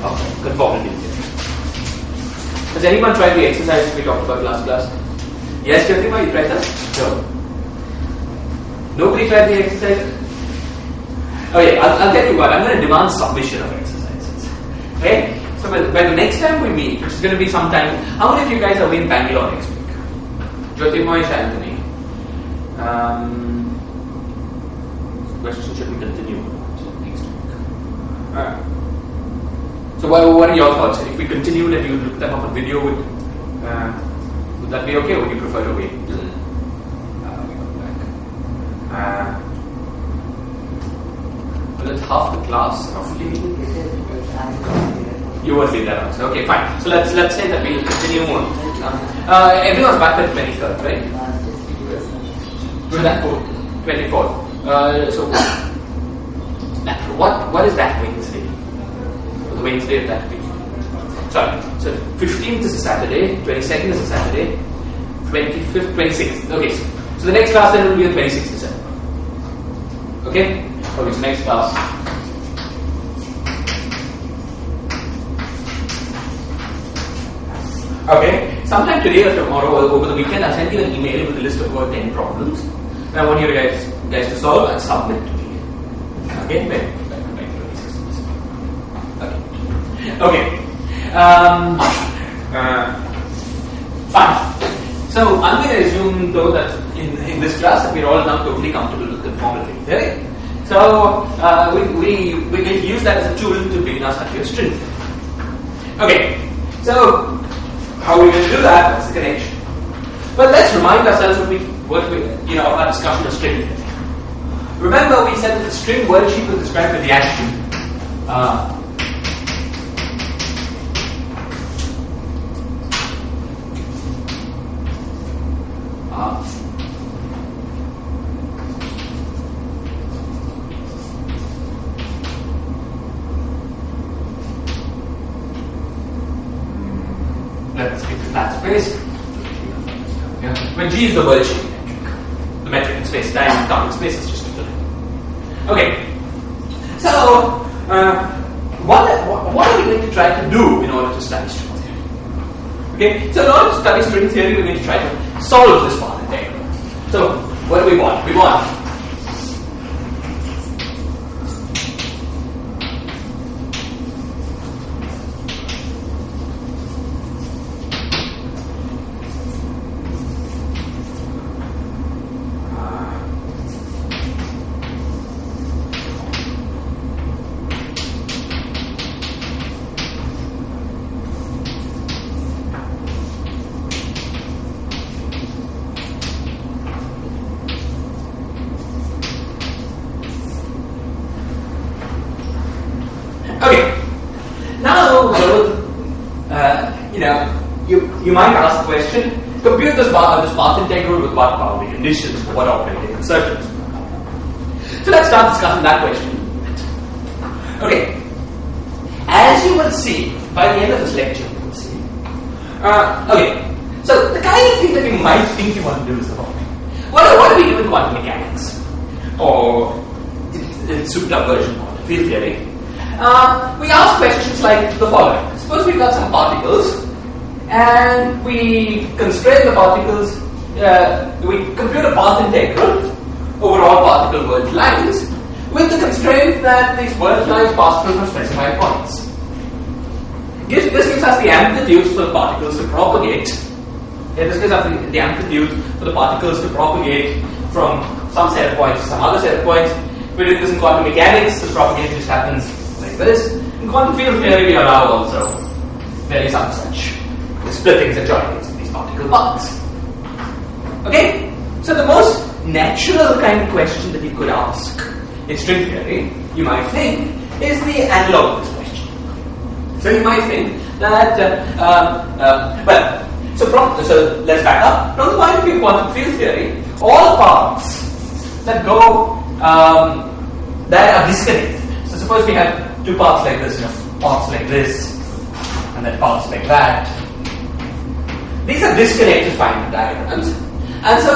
of conformity theory. Has anyone tried the exercise we talked about last class? Yes, Jatima, you tried that? No. Nobody tried the exercise? Okay, I'll tell you what, I'm going to demand submission of exercises. Okay? So by the next time we meet, which is going to be sometime, how many of you guys are in Bangalore next week? Jyotirmoy, Anthony. Question, should we continue next week? Alright. So what are your thoughts? If we continue and you look them up on video, would that be okay, or would you prefer to wait till we come back? Well, that's half the class, roughly. You won't leave that answer. Okay, fine. So let's say that we'll continue on. Everyone's back at 23rd, right? That 24th. So what is that Wednesday? The Wednesday of that week. Sorry. So 15th is a Saturday, 22nd is a Saturday, 25th, 26th. Okay. So the next class then will be the 26th December. Okay? Okay, so next class. Okay, sometime today or tomorrow or over the weekend, I'll send you an email with a list of about 10 problems. And I want you guys to solve and submit to me. Okay, okay. Fine. So I'm going to assume though that in this class that we're all now totally comfortable with conformity theory. So we can use that as a tool to begin our study of string theory. Okay, so how are we going to do that? What's the connection? Well, let's remind ourselves of our discussion of string theory. Remember, we said that the string worksheet was described with the action. Let's get to that space. Yeah. When G is the worksheet metric, the metric in space, time time in space is just to fill in. Okay. So, what are we going to try to do in order to study string theory? Okay. So, in order to study string theory, we're going to try to solve this path integral. So, what do we want? We want you might ask the question, compute this path integral with what boundary conditions for what operating insertions. So let's start discussing that question. Okay. As you will see, by the end of this lecture, you will see. Okay. So the kind of thing that you might think you want to do is the following. What do we do in quantum mechanics? Or in souped-up version of field theory? We ask questions like the following. Suppose we've got some particles, and we constrain the particles, we compute a path integral over all particle verge lines with the constraint that these verge lines pass through some specified points. This gives us the amplitudes for the particles to propagate. This gives us the amplitude for the particles to propagate from some set of points to some other set of points. We do this in quantum mechanics, this propagation just happens like this. In quantum field theory, we allow also various other such splittings and joinings of these particle paths. Okay? So the most natural kind of question that you could ask in string theory, you might think, is the analog of this question. So you might think that, so let's back up. From the point of view of quantum field theory, all paths that go, that are disconnected. So suppose we have two paths like this, paths like this, and then paths like that. These are disconnected Feynman diagrams, and so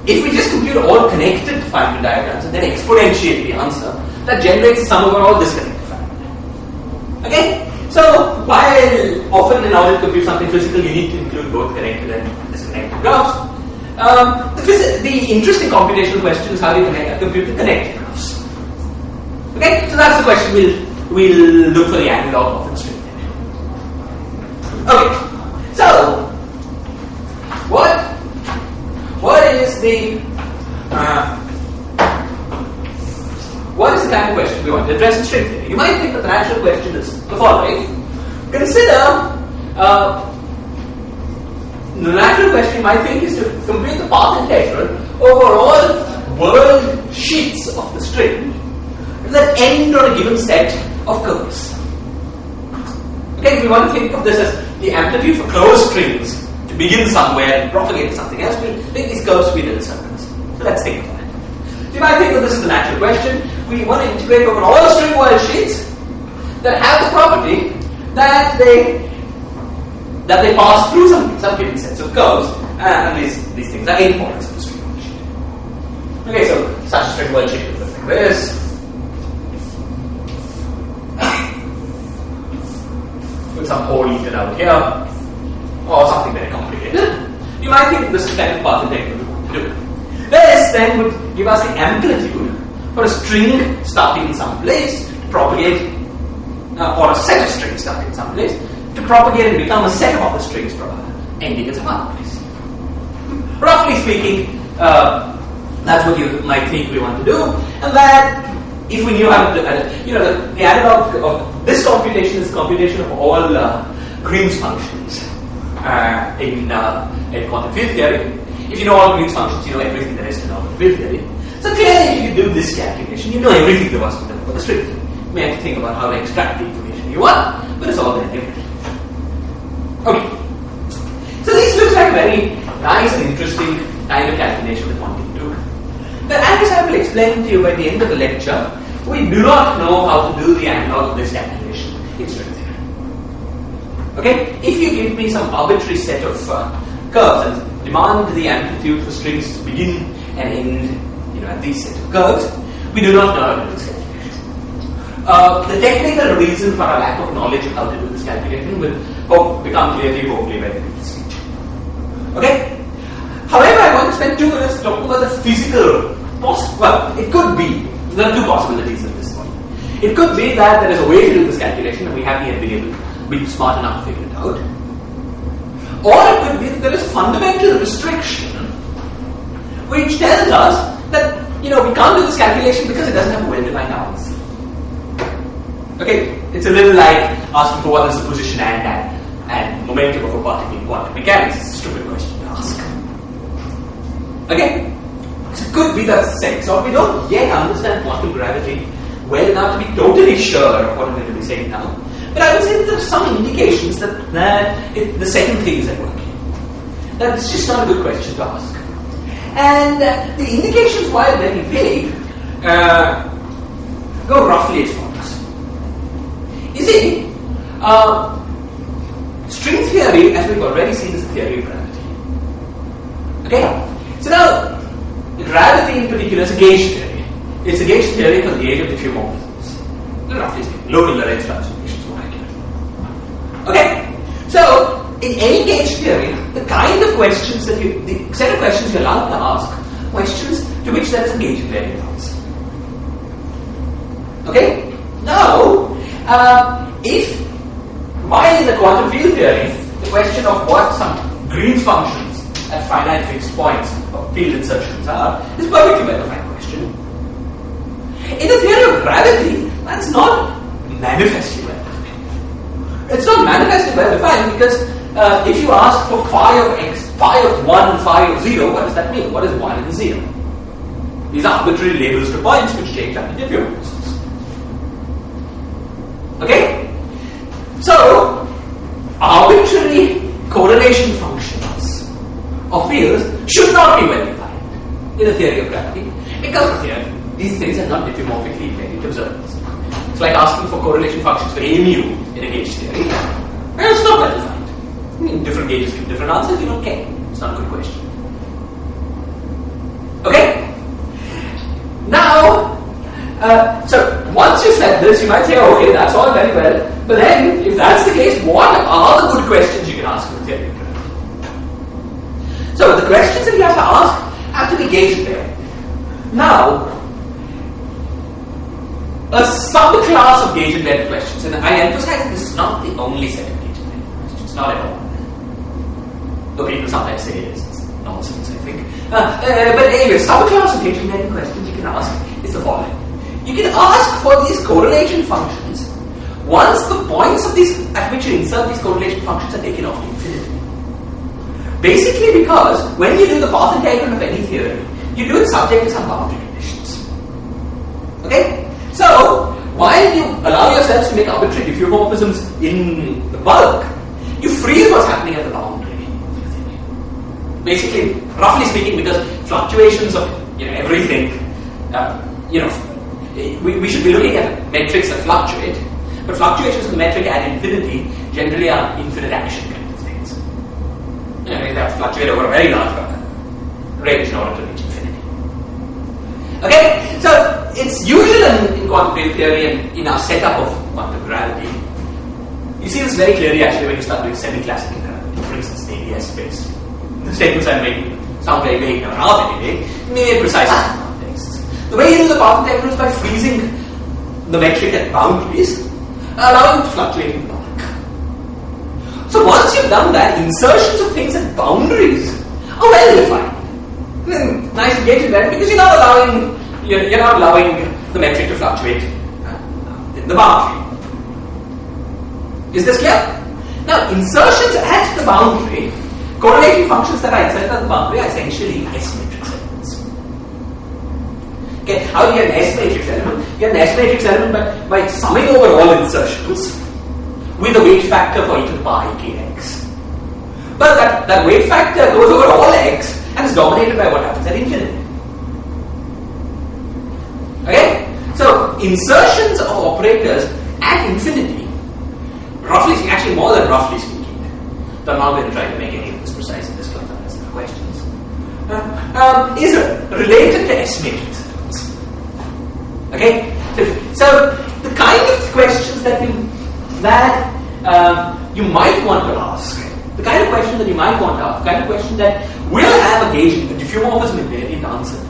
if we just compute all connected Feynman diagrams and then exponentiate the answer, that generates sum over all disconnected Feynman diagrams. Okay? So, while often in order to compute something physical, you need to include both connected and disconnected graphs. The interesting computational question is how do you compute the connected graphs? Okay? So that's the question we'll look for the analog of in string theory. Okay. So, what is the kind of question we want to address in string theory? You might think that the natural question is the following. Consider the natural question you might think is to compute the path integral over all world sheets of the string that end on a given set of curves. Okay, if we want to think of this as the amplitude for closed strings to begin somewhere and propagate to something else, we'll make these curves to be little circles. So let's think of that. So you might think that this is the natural question. We want to integrate over all string world sheets that have the property that they pass through some given sets of curves, and these things are endpoints of the string world sheet. Okay, so such a string world sheet would look like this. With some hole eaten out here, or something very complicated. You might think this is kind of path integral we want to do. This then would give us the amplitude for a string starting in some place to propagate, or a set of strings starting in some place to propagate and become a set of other strings ending in some other place. Roughly speaking, that's what you might think we want to do, and that if we knew how to do the analog of this computation is computation of all Green's functions in quantum field theory. If you know all Green's functions, you know everything there is to know about field theory. So clearly, if you do this calculation, you know everything there was to know about the string theory. You may have to think about how to extract the information you want, but it's all there. Okay. So this looks like a very nice and interesting kind of calculation that one can do. But as I will explain to you by the end of the lecture, we do not know how to do the analog of this calculation in string theory. Okay? If you give me some arbitrary set of curves and demand the amplitude for strings to begin and end at these set of curves, we do not know how to do this calculation. The technical reason for our lack of knowledge of how to do this calculation will become clearly hopefully very speech. Okay? However, I want to spend 2 minutes talking about the physical well, it could be. There are 2 possibilities at this point. It could be that there is a way to do this calculation and we haven't yet been smart enough to figure it out. Or it could be that there is a fundamental restriction which tells us that we can't do this calculation because it doesn't have a well-defined answer. Okay, it's a little like asking for what is the position and momentum of a particle in quantum mechanics. It's a stupid question to ask. Okay? So it could be that sense, or we don't yet understand quantum gravity well enough to be totally sure of what I'm going to be saying now. But I would say that there are some indications that the second thing is at work. That it's just not a good question to ask. And the indications, while very vague, go roughly as follows. You see, string theory, as we've already seen, is a theory of gravity. Okay? So now, gravity in particular is a gauge theory. It's a gauge theory for the gauge of diffeomorphisms. Roughly speaking, local Lorentz transformations more accurate. Okay? So, in any gauge theory, the kind of questions the set of questions you're allowed to ask, questions to which there is a gauge invariant answer. Okay? Now, while in the quantum field theory, the question of what some Green's functions at finite fixed points of field insertions are is perfectly well-defined question. In the theory of gravity, that's not manifestly well-defined. It's not manifestly well-defined because if you ask for phi of x, phi of 1, phi of 0, what does that mean? What is 1 and 0? These are arbitrary labels to points which change up to diffeomorphisms. Okay? So, arbitrary correlation functions of fields should not be well defined in the theory of gravity because of these things are not diffeomorphically invariant observables. It's like asking for correlation functions for a mu in a gauge theory. And it's not well defined. Different gauges give different answers, you don't care. It's not a good question. Okay? Now, so once you said this, you might say, okay, that's all very well. But then, if that's the case, what are the good questions you can ask for theory of gravity? So the questions that you have to ask have to be gauged there. Now, a subclass of gauge-embedded questions, and I emphasize that this is not the only set of gauge-embedded questions, not at all. Though people sometimes say it is, it's nonsense, I think. But anyway, subclass of gauge-embedded questions you can ask is the following. You can ask for these correlation functions once the points of these at which you insert these correlation functions are taken off to infinity. Basically because when you do the path integral of any theory, you do it subject to some boundary conditions. Okay? So, while you allow yourselves to make arbitrary diffeomorphisms in the bulk, you freeze what's happening at the boundary. Basically, roughly speaking, because fluctuations of everything, we should be looking at metrics that fluctuate, but fluctuations of the metric at infinity generally are infinite action kind of things. They have to fluctuate over a very large range in order to reach infinity. Okay, so it's usual in quantum field theory and in our setup of quantum gravity. You see this very clearly actually when you start doing semi-classical gravity, for instance, the ADS space. The statements I'm making sound very vague, are very vague, maybe precise in some contexts. The way you do the path integral is by freezing the metric at boundaries, allowing it to fluctuate in bulk. So once you've done that, insertions of things at boundaries are well defined. Nice engagement because you're not allowing the metric to fluctuate in the boundary. Is this clear? Now, insertions at the boundary, correlating functions that are inserted at the boundary are essentially S matrix elements. Okay, how do you get an S matrix element? You get an S matrix element by summing over all insertions with a weight factor for e to the power kx. But that weight factor goes over all x and is dominated by what happens at infinity. Okay? So, insertions of operators at infinity, roughly speaking, actually more than roughly speaking, though I'm not going to try to make any of this precise in this class unless there are questions, is related to S matrix elements. Okay? So, the kind of questions that you might want to ask, the kind of question that you might want to ask, the kind of question that will have a gauge, a diffeomorphism invariant answer to it.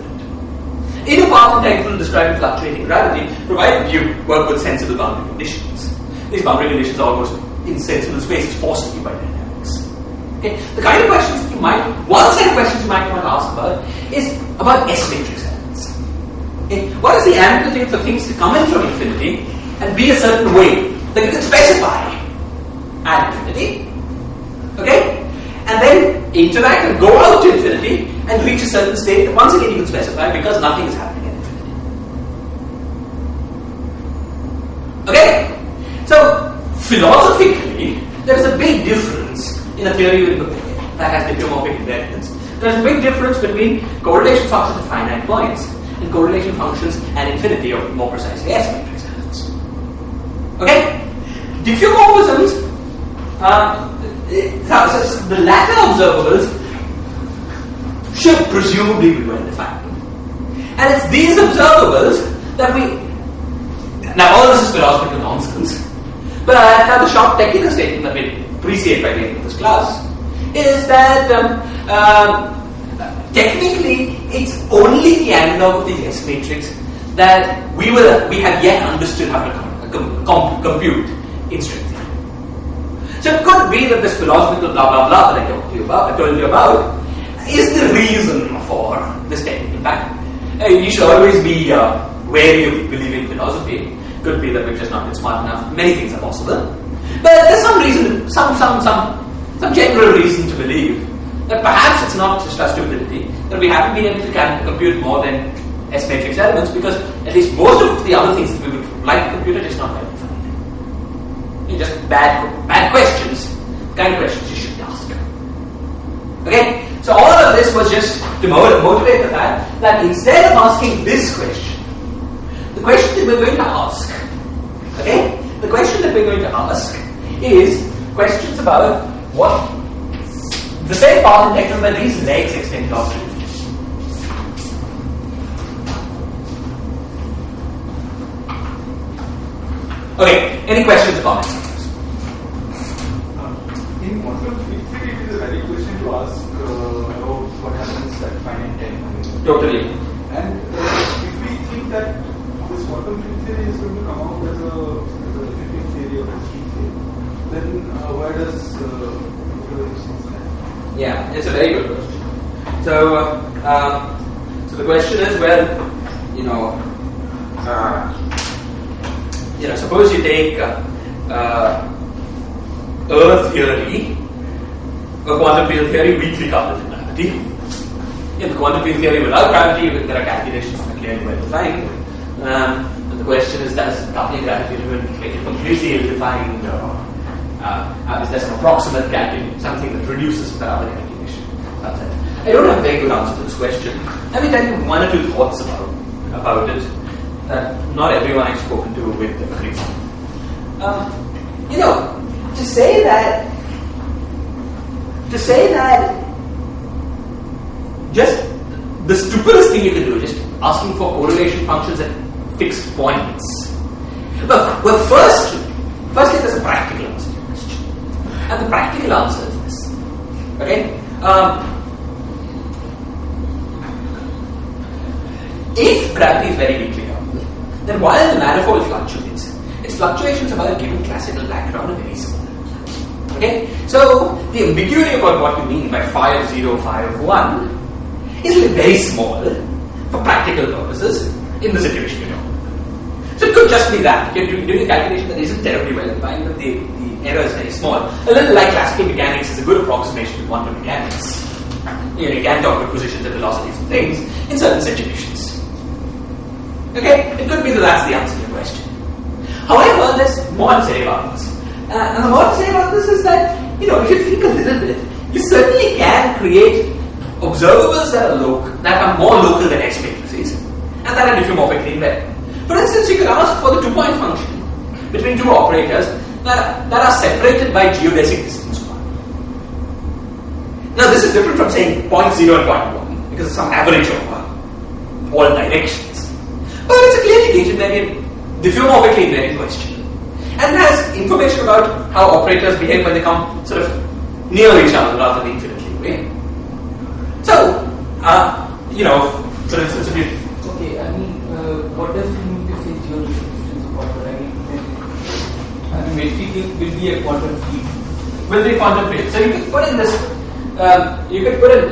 In a path integral describing fluctuating gravity, provided you work with sensible boundary conditions. These boundary conditions are almost in sensible spaces forced you by dynamics. Okay? The kind of questions that one set of questions you might want to ask about is about S matrix elements. Okay? What is the amplitude for things to come in from infinity and be a certain way that you can specify at infinity? Okay? And then interact and go out to infinity and reach a certain state that once again you can specify because nothing is happening at infinity. Okay? So, philosophically, there is a big difference in a theory that has diffeomorphic invariance. There is a big difference between correlation functions at finite points and correlation functions at infinity, or more precisely, S matrix elements. Okay? Diffeomorphisms, the latter observables should presumably be well defined. And it's these observables that now all this is philosophical nonsense, but now the short technical statement that we appreciate by the end of this class is that technically it's only the analog of the S matrix that we have yet understood how to compute in string theory. So it could be that this philosophical blah blah blah that I told you about is the reason for this technique. In fact, you should always be wary of believing philosophy. Could be that we've just not been smart enough. Many things are possible, but there's some reason, some general reason to believe that perhaps it's not just our stupidity that we haven't been able to compute more than S matrix elements, because at least most of the other things that we would like to compute are just not well defined. Just bad questions, the kind of questions you should ask. Okay? So all of this was just to motivate the fact that instead of asking this question, the question that we're going to ask, okay? The question that we're going to ask is questions about what the same path integral where these legs extend off to infinity. Okay, any questions or comments? In quantum field theory, it is a very question to ask about what happens at finite time. Totally. And if we think that this quantum field theory is going to come out as a definitive theory or a key theory, then where does observation stand? Yeah, it's a very good question. So, so the question is, well, suppose you take Earth theory, or quantum field theory, weakly coupled to gravity. In the quantum field theory without gravity, there are calculations that are clearly well defined. But the question is, does coupling gravity make it completely ill-defined, or is there some approximate calculation, something that reduces the other calculation? That's it. I don't have a very good answer to this question. Let me tell you one or two thoughts about it that not everyone I've spoken to will agree. To say that just the stupidest thing you can do is just asking for correlation functions at fixed points. Well, firstly, there's a practical answer to the question. And the practical answer is this. Okay? If gravity is very weakly coupled, then while the manifold fluctuates, its fluctuations about a given classical background are very small. Okay? So, the ambiguity about what you mean by phi of 0, phi of 1 is very small for practical purposes in the situation you're in. So, it could just be that. You're doing a calculation that isn't terribly well defined, but the error is very small. A little like classical mechanics is a good approximation to quantum mechanics. You can talk about positions and velocities and things in certain situations. Okay? It could be that that's the answer to your question. However, there's more to say about this. And the more to say about this is that, if you think a little bit, you certainly can create observables that are more local than X matrices, and that are diffeomorphically invariant. For instance, you could ask for the two-point function between two operators that are separated by geodesic distance 1. Now, this is different from saying point 0 and point 1, because it's some average of all directions. But it's a clearly gauge-invariant, diffeomorphically invariant question. And it has information about how operators behave when they come sort of near each other rather than infinitely away. So, for instance, if you... Okay, what does it mean to say geodesic distance of order? Metric will be a quantum field. Will be a quantum field. So you could put in this,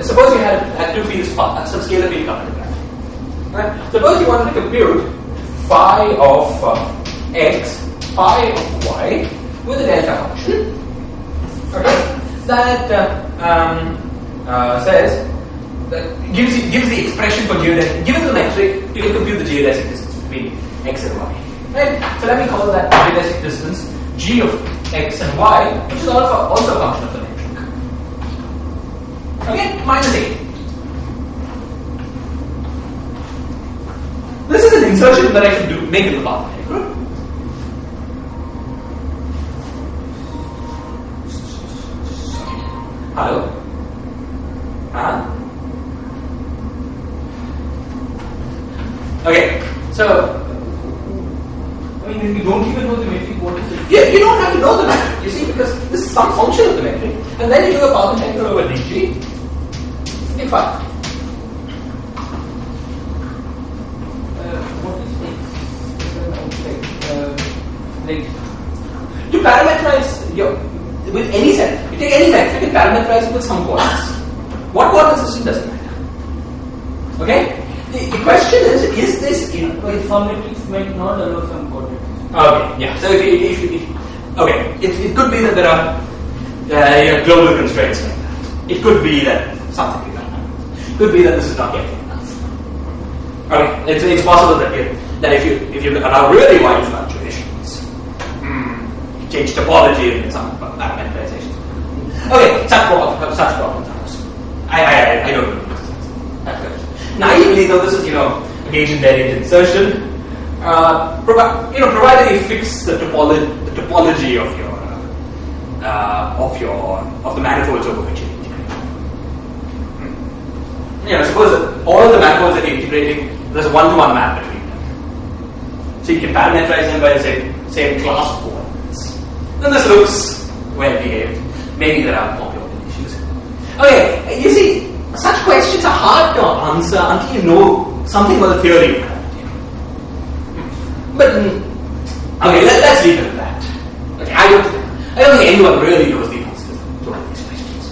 suppose you had two fields, some scalar field coupled together. Right? Suppose you wanted to compute phi of x, phi of y with a delta function. Okay? That says that gives the expression for geodesic. Given the metric, you can compute the geodesic distance between x and y. Right? So let me call that geodesic distance g of x and y, which is also a function of the metric. Okay? Minus 8. This is an insertion that I can make in the path diagram. Hello? Okay, so we don't even know the metric, what is it? yeah, you don't have to know the metric, you see, because this is some function of the metric, and then you do a path integral over dg. Okay, fine. What is x? To parameterize with any set, you take any metric and parameterize it with some coordinates. What coordinate system doesn't matter. Okay? The question is this in... But some metrics might not allow some coordinates. Okay, yeah. So it could be that there are global constraints like that. It could be that something like that. It could be that this is not getting enough. Okay, it's possible that if you allow really wide fluctuations, change topology and some parameterizations. Okay, such problems are also. I don't know. That's good. Naively, though, this is a gauge-invariant insertion. Provided you fix the topology of the manifolds over which you're integrating. Suppose that all the manifolds that you're integrating, there's a one-to-one map between them. So you can parameterize them by say same class of coordinates. Then this looks well behaved. Maybe there are more issues. Okay, you see, such questions are hard to answer until you know something about the theory of gravity. But okay, let's leave it at that. Okay, I don't think anyone really knows the answers to all these questions.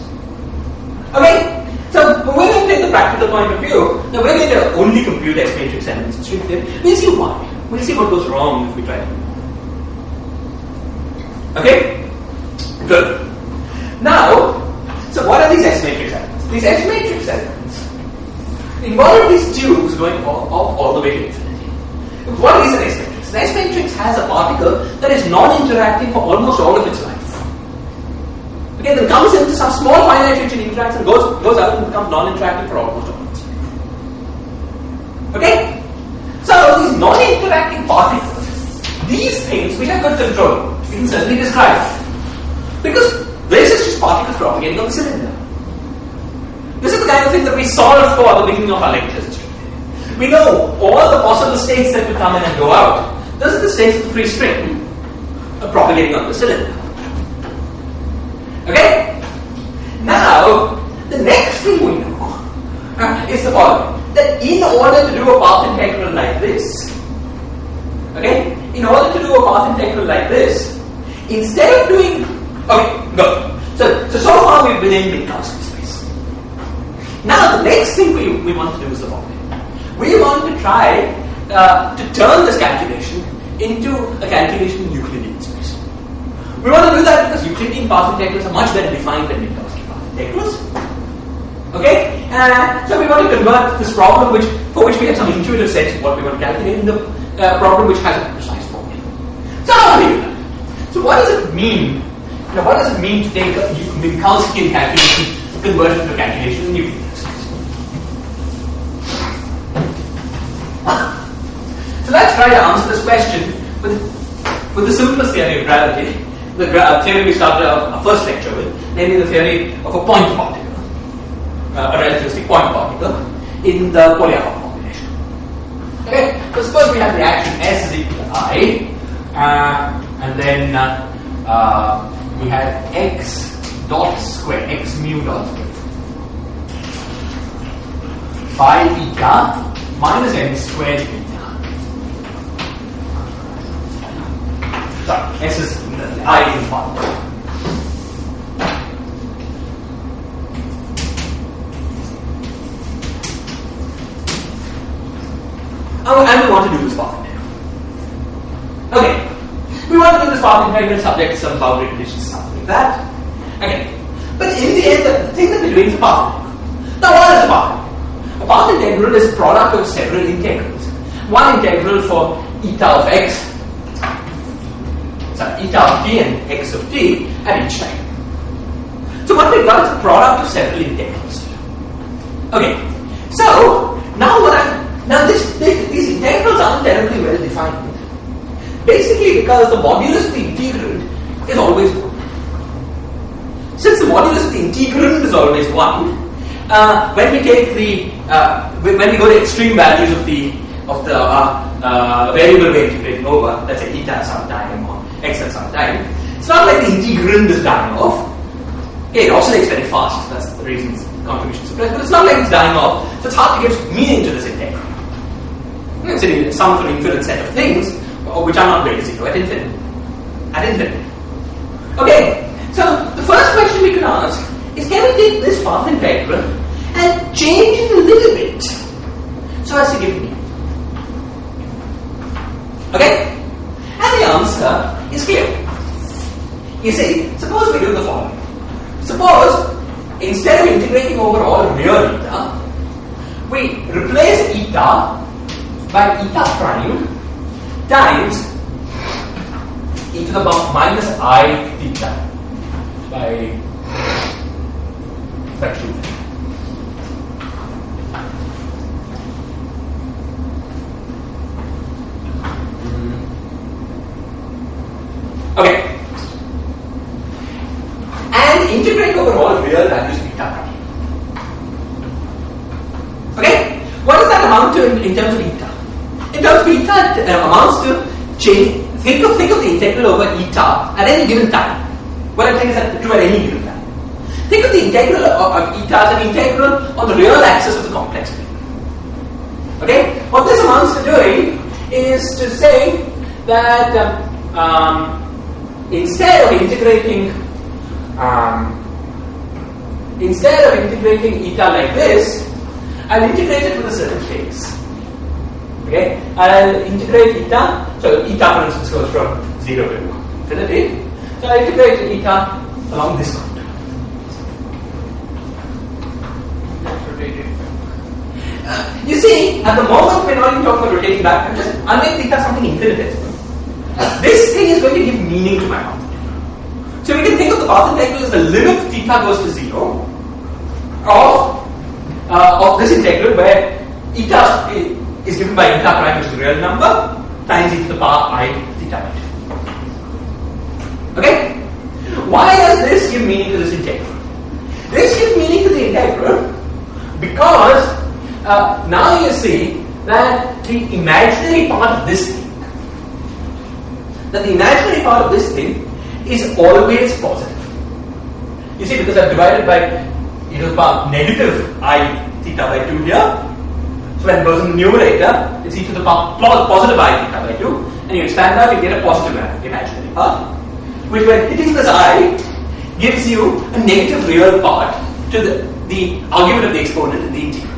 Okay. So, when we take the practical point of view, now we're going to only compute X matrix elements in string theory. We'll see why. We'll see what goes wrong if we try to. Okay? Good. Now, so what are these S matrix elements? These S matrix elements involve these tubes going all the way to infinity. What is an S matrix? An S matrix has a particle that is non-interacting for almost all of its life. Okay, then comes into some small finite region, interacts and goes out and becomes non-interacting for almost all of its life. Okay? So these non-interacting particles, these things we have good control. We can certainly describe them. Because this is just particles propagating on the cylinder. This is the kind of thing that we solved for at the beginning of our lectures. We know all the possible states that will come in and go out. Those are the states of the free string propagating on the cylinder. Okay? Now, the next thing we know is the following. That in order to do a path integral like this, okay? In order to do a path integral like this, instead of doing, okay, go. So far we've been in Minkowski space. Now the next thing we want to do is the following. We want to try to turn this calculation into a calculation in Euclidean space. We want to do that because Euclidean path integrals are much better defined than Minkowski path integrals. Okay? So we want to convert this problem for which we have some intuitive sense of what we want to calculate into a problem which has a precise formula. So how do we do that? So what does it mean? What does it mean to take a Minkowskian calculation, convert it into a calculation in Euclidean space? So let's try to answer this question with the simplest theory of gravity, the theory we started our first lecture with, namely the theory of a point particle, a relativistic point particle in the Polyakov formulation. Okay, so suppose we have the action S is equal to I, and then we have x dot square, x mu dot square, phi eta minus m squared eta. Sorry, S is I is 1. And we want to do this path integral. Okay. We want to do this path integral subject to some boundary conditions, something like that. Okay. But in the end, the thing that we're doing is a path integral. Now, what is a path integral? A path integral is product of several integrals. One integral for eta of x, sorry, eta of t and x of t at each time. So what we've got is a product of several integrals. Okay. So now these integrals aren't terribly well defined. Basically because the modulus of the integrand is always 1. Since the modulus of the integrand is always 1, when we take when we go to extreme values of the variable we're integrating over, let's say eta at some time or x at some time, it's not like the integrand is dying off. Okay, it oscillates very fast, that's the reason contribution suppressed, but it's not like it's dying off, so it's hard to give meaning to this integral. It's a sum for an infinite set of things, which are not going to zero at infinity. Okay, so the first question we can ask is, can we take this path integral and change it a little bit so as to give meaning? Okay? And the answer is clear. You see, suppose we do the following. Suppose, instead of integrating over all real eta, we replace eta by eta prime times e to the power minus I theta by fraction. Okay. And integrate over all real values eta prime. Okay? What does that amount to in terms of eta? In terms of eta, it amounts to change think of the integral over eta at any given time. What I'm saying is that true at any given time. Think of the integral of eta as an integral on the real axis of the complex plane. Okay? What this amounts to doing is to say that instead of integrating eta like this, I'll integrate it with a certain phase. Okay? I'll integrate eta. So eta, for instance, goes from 0 to infinity. So I'll integrate eta along this contour. You see, at the moment we're not even talking about rotating back. I'll make theta something infinitesimal. This thing is going to give meaning to my path integral. So we can think of the path integral as the limit theta goes to 0 of this integral where eta is given by eta prime, which is the real number, times e to the power I theta by 2. Okay? Why does this give meaning to this integral? This gives meaning to the integral because now you see that the imaginary part of this thing, is always positive. You see, because I've divided by e to the power negative I theta by 2 here. So when it goes in the numerator, it's e to the power positive I theta by 2, and you expand that, you get a positive imaginary part, which when hitting this I gives you a negative real part to the argument of the exponent in the integral.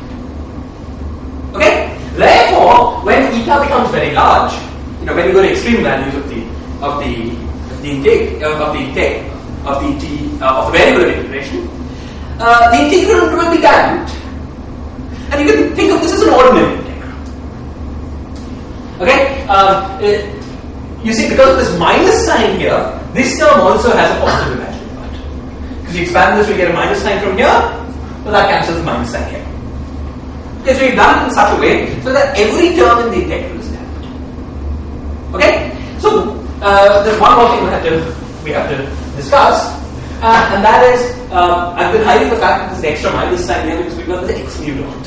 Okay? Therefore, when eta becomes very large, when you go to extreme values of the variable of integration, the integral will be damped, and you can think of this as an ordinary integral. Okay? You see, because of this minus sign here, this term also has a positive imaginary part. Because you expand this, we get a minus sign from here, so that cancels the minus sign here. Okay, so we've done it in such a way so that every term in the integral is damped. Okay? So there's one more thing we have to discuss, and that is I've been hiding the fact that there's an extra minus sign here because we've got this x mu dot.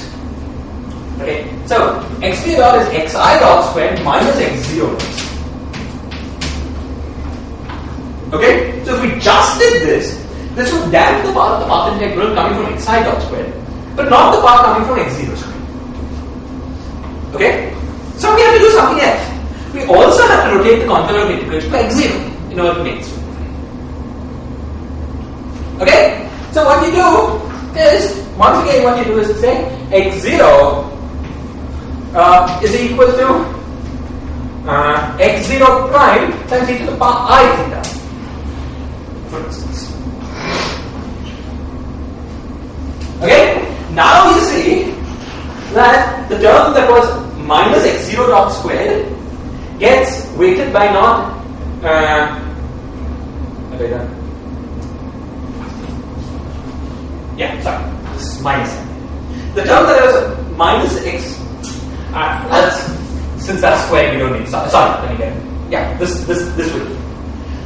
Okay, so x mu dot is xi dot squared minus x0 dot. Okay, so if we just did this would damp the part of the path integral coming from xi dot squared, but not the part coming from x0 squared. Okay, so we have to do something else. We also have to rotate the contour of integration by x0 in order to make this. Okay, so what you do is, once again, what you do is to say x0 is equal to x0 prime times e to the power I theta, for instance. Okay, now you see that the term that was minus x0 dot squared gets weighted by not this is minus. The term that was minus x since that's squared we don't need sorry, let me get it. Yeah, this will do.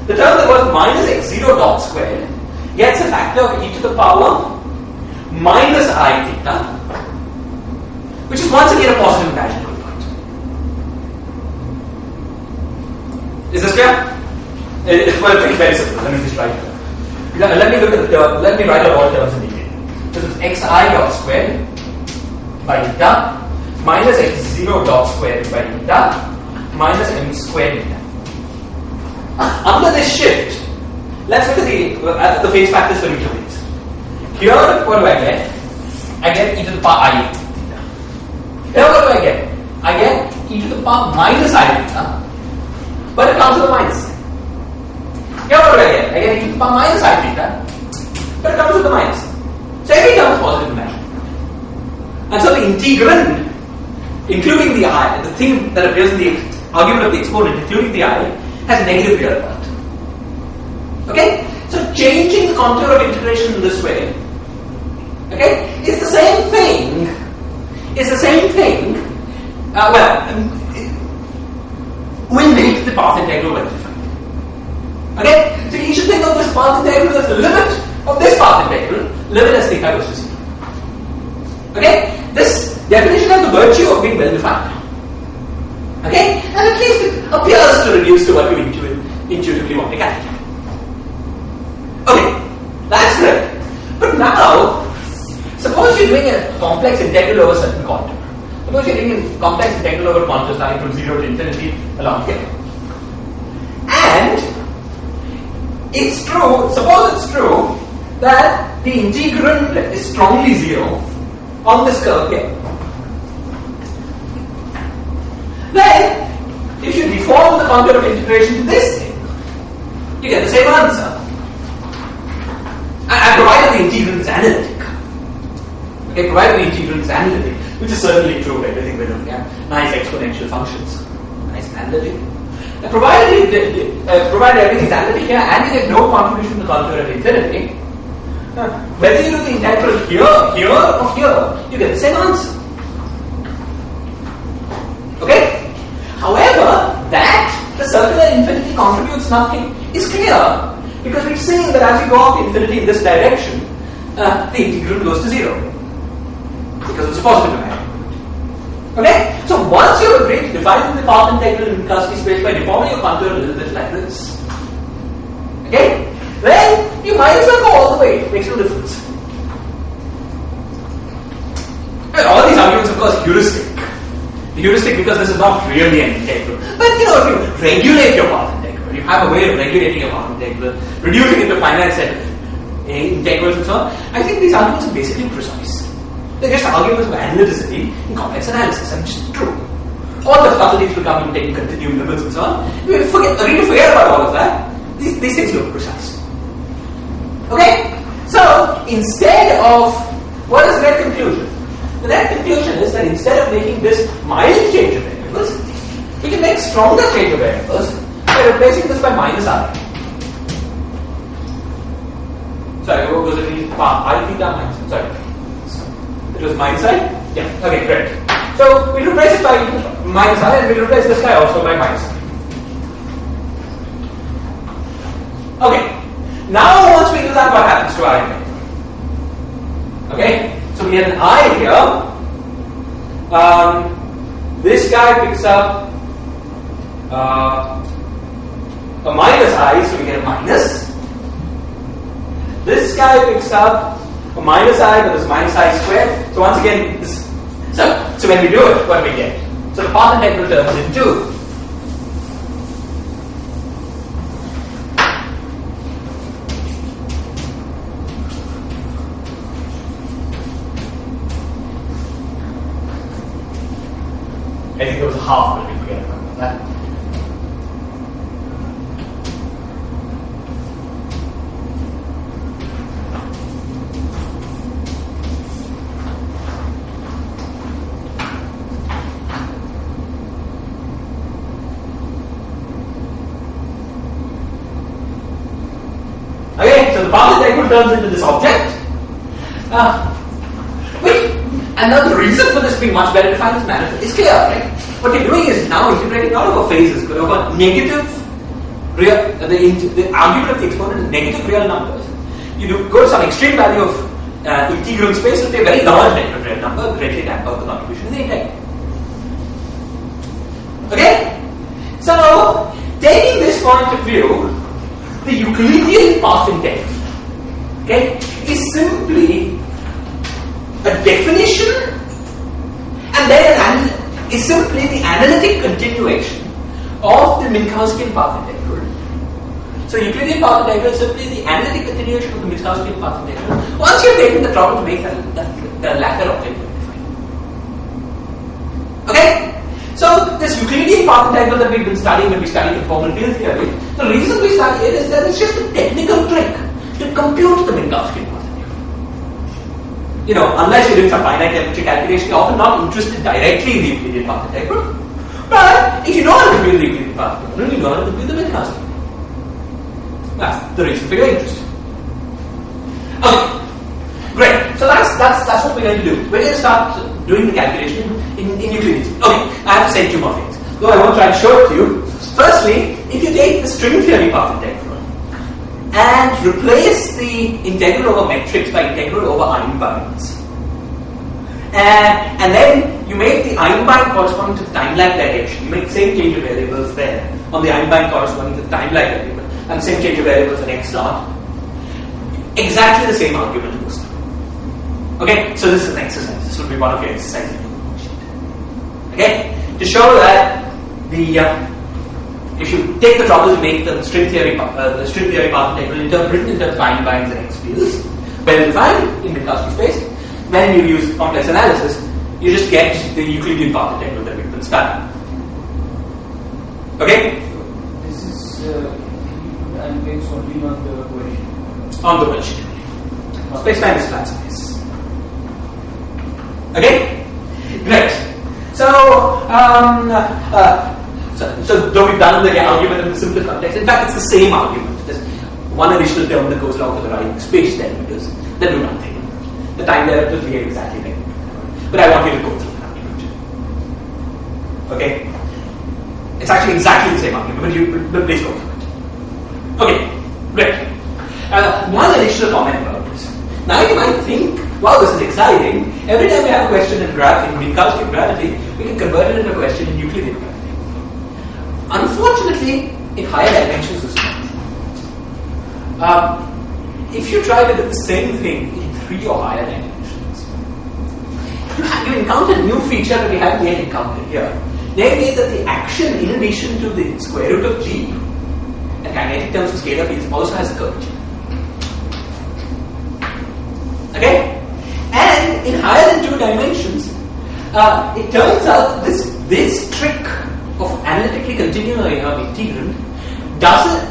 The term that was minus x0 dot squared gets a factor of e to the power minus I theta, which is once again a positive imaginary part. Is this clear? It's very simple. Let me just write it. Let me write out all terms in detail. This is xi dot squared by eta minus x0 dot squared by eta minus m squared eta. Under this shift, let's look at the phase factors for each of these. Here, what do I get? I get e to the power I theta. Here, what do I get? I get e to the power minus I theta, but it comes with a minus sign. Here, what do I get? I get e to the power minus I theta, but it comes with a minus sign. So every term is positive imaginary. And so the integrand, including the I, the thing that appears in the argument of the exponent, including the I, has negative real part. Okay? So changing the contour of integration in this way, okay, is the same thing. Will make the path integral very different. Okay? So you should think of this path integral as the limit of this path integral, limit as theta goes to 0. Okay? This definition has the virtue of being well defined. Okay? And at least it appears to reduce to what you intuitively want to calculate. Okay, that's great. But now, suppose you're doing a complex integral over a certain contour. Suppose you're doing a complex integral over contours starting from 0 to infinity along here. And it's true, suppose it's true that the integrand is strongly 0 on this curve here. Then, if you deform the contour of integration to this thing, you get the same answer. And provided the integrand is analytic. Okay, provided the integrand is analytic, which is certainly true of everything we're looking at. Nice exponential functions. Nice analytic. And provided everything is analytic here and you get no contribution to the contour at infinity, whether you do the integral here, or here, you get the same answer. Okay? However, that the circular infinity contributes nothing is clear because we've seen that as you go off infinity in this direction, the integral goes to 0 because it's a positive domain. Okay? So once you agree to define the path integral in Minkowski space by deforming your contour a little bit like this, okay? Then you might as well go all the way. It makes no difference. And all these arguments, of course, heuristic. Heuristic because this is not really an integral. But if you regulate your path integral, you have a way of regulating your path integral, reducing it to a finite set of integrals and so on, I think these arguments are basically precise. They're just arguments of analyticity in complex analysis, and which is true. All the subtleties will come in taking continuum limits and so on. You agree to forget about all of that. These things look precise. Okay? So, instead of, what is the net conclusion? The net conclusion is that instead of making this mild change of variables, we can make stronger change of variables by replacing this by minus I. Sorry, what was it? I theta minus, sorry. It was minus I? Yeah, okay, great. So, we replace it by minus I and we replace this guy also by minus I. Okay. Now, once we do that, what happens to our integral? Okay, so we have an I here. This guy picks up a minus I, so we get a minus. This guy picks up a minus I, but it's minus I squared. So once again, so when we do it, what do we get? So the path integral turns into I think it was half, but we forget about that. Okay, so the path integral turns into this object. And now the reason for this being much better defined is clear, right? What you're doing is now integrating not over phases, but over negative real, the argument of the exponent is negative real numbers. You go to some extreme value of integral space with a very large negative real number, greatly damp out the contribution in the integral. Okay? So, taking this point of view, the Euclidean path integral, okay, is simply a definition and then is simply the analytic continuation of the Minkowskian path integral. So Euclidean path integral is simply the analytic continuation of the Minkowskian path integral once you've taken the trouble to make the latter object defined. Okay? So this Euclidean path integral that we've been studying when we study conformal field theory, the reason we study it is that it's just a technical trick to compute the Minkowskian path. Unless you're doing some finite temperature calculation, you're often not interested directly in the Euclidean path integral. But if you know how to compute the Euclidean path integral, you know how to compute the Minkowskian. That's the reason for your interest. Okay, great. So that's what we're going to do. We're going to start doing the calculation in Euclidean. Okay, I have to say two more things. Though I won't try and show it to you. Firstly, if you take the string theory path integral and replace the integral over metrics by integral over iron bounds, And then you make the Einbein corresponding to the time-lag direction. You make the same change of variables there on the Einbein corresponding to the time-lag variable and the same change of variables on x dot. Exactly the same argument goes through. Okay, so this is an exercise. This will be one of your exercises. Okay, to show that if you take the trouble to make the string theory path integral written in terms of Einbeins and x fields, well defined in Minkowski space, when you use complex analysis, you just get the Euclidean path integral that we've been studying. Okay? This is I'm based only on the question. On the question. Space-time is flat space. Okay? Great. So though we've done the argument in the simple context, in fact, it's the same argument. There's one additional term that goes along with the right space derivatives that do nothing. The time derivatives behave exactly like that. But I want you to go through the argument. Okay? It's actually exactly the same argument, but please go through it. Okay, great. One additional comment about this. Now you might think, wow, this is exciting. Every time we have a question in Minkowski gravity, we can convert it into a question in Euclidean gravity. Unfortunately, in higher dimensions, this is not true. If you try to do the same thing in 3 or higher dimensions, you encounter a new feature that we haven't yet encountered here. Namely, that the action, in addition to the square root of g, and kinetic terms of scalar fields, also has a curvature. Okay? And in higher than 2 dimensions, it turns out this trick of analytically continuing our integrand doesn't,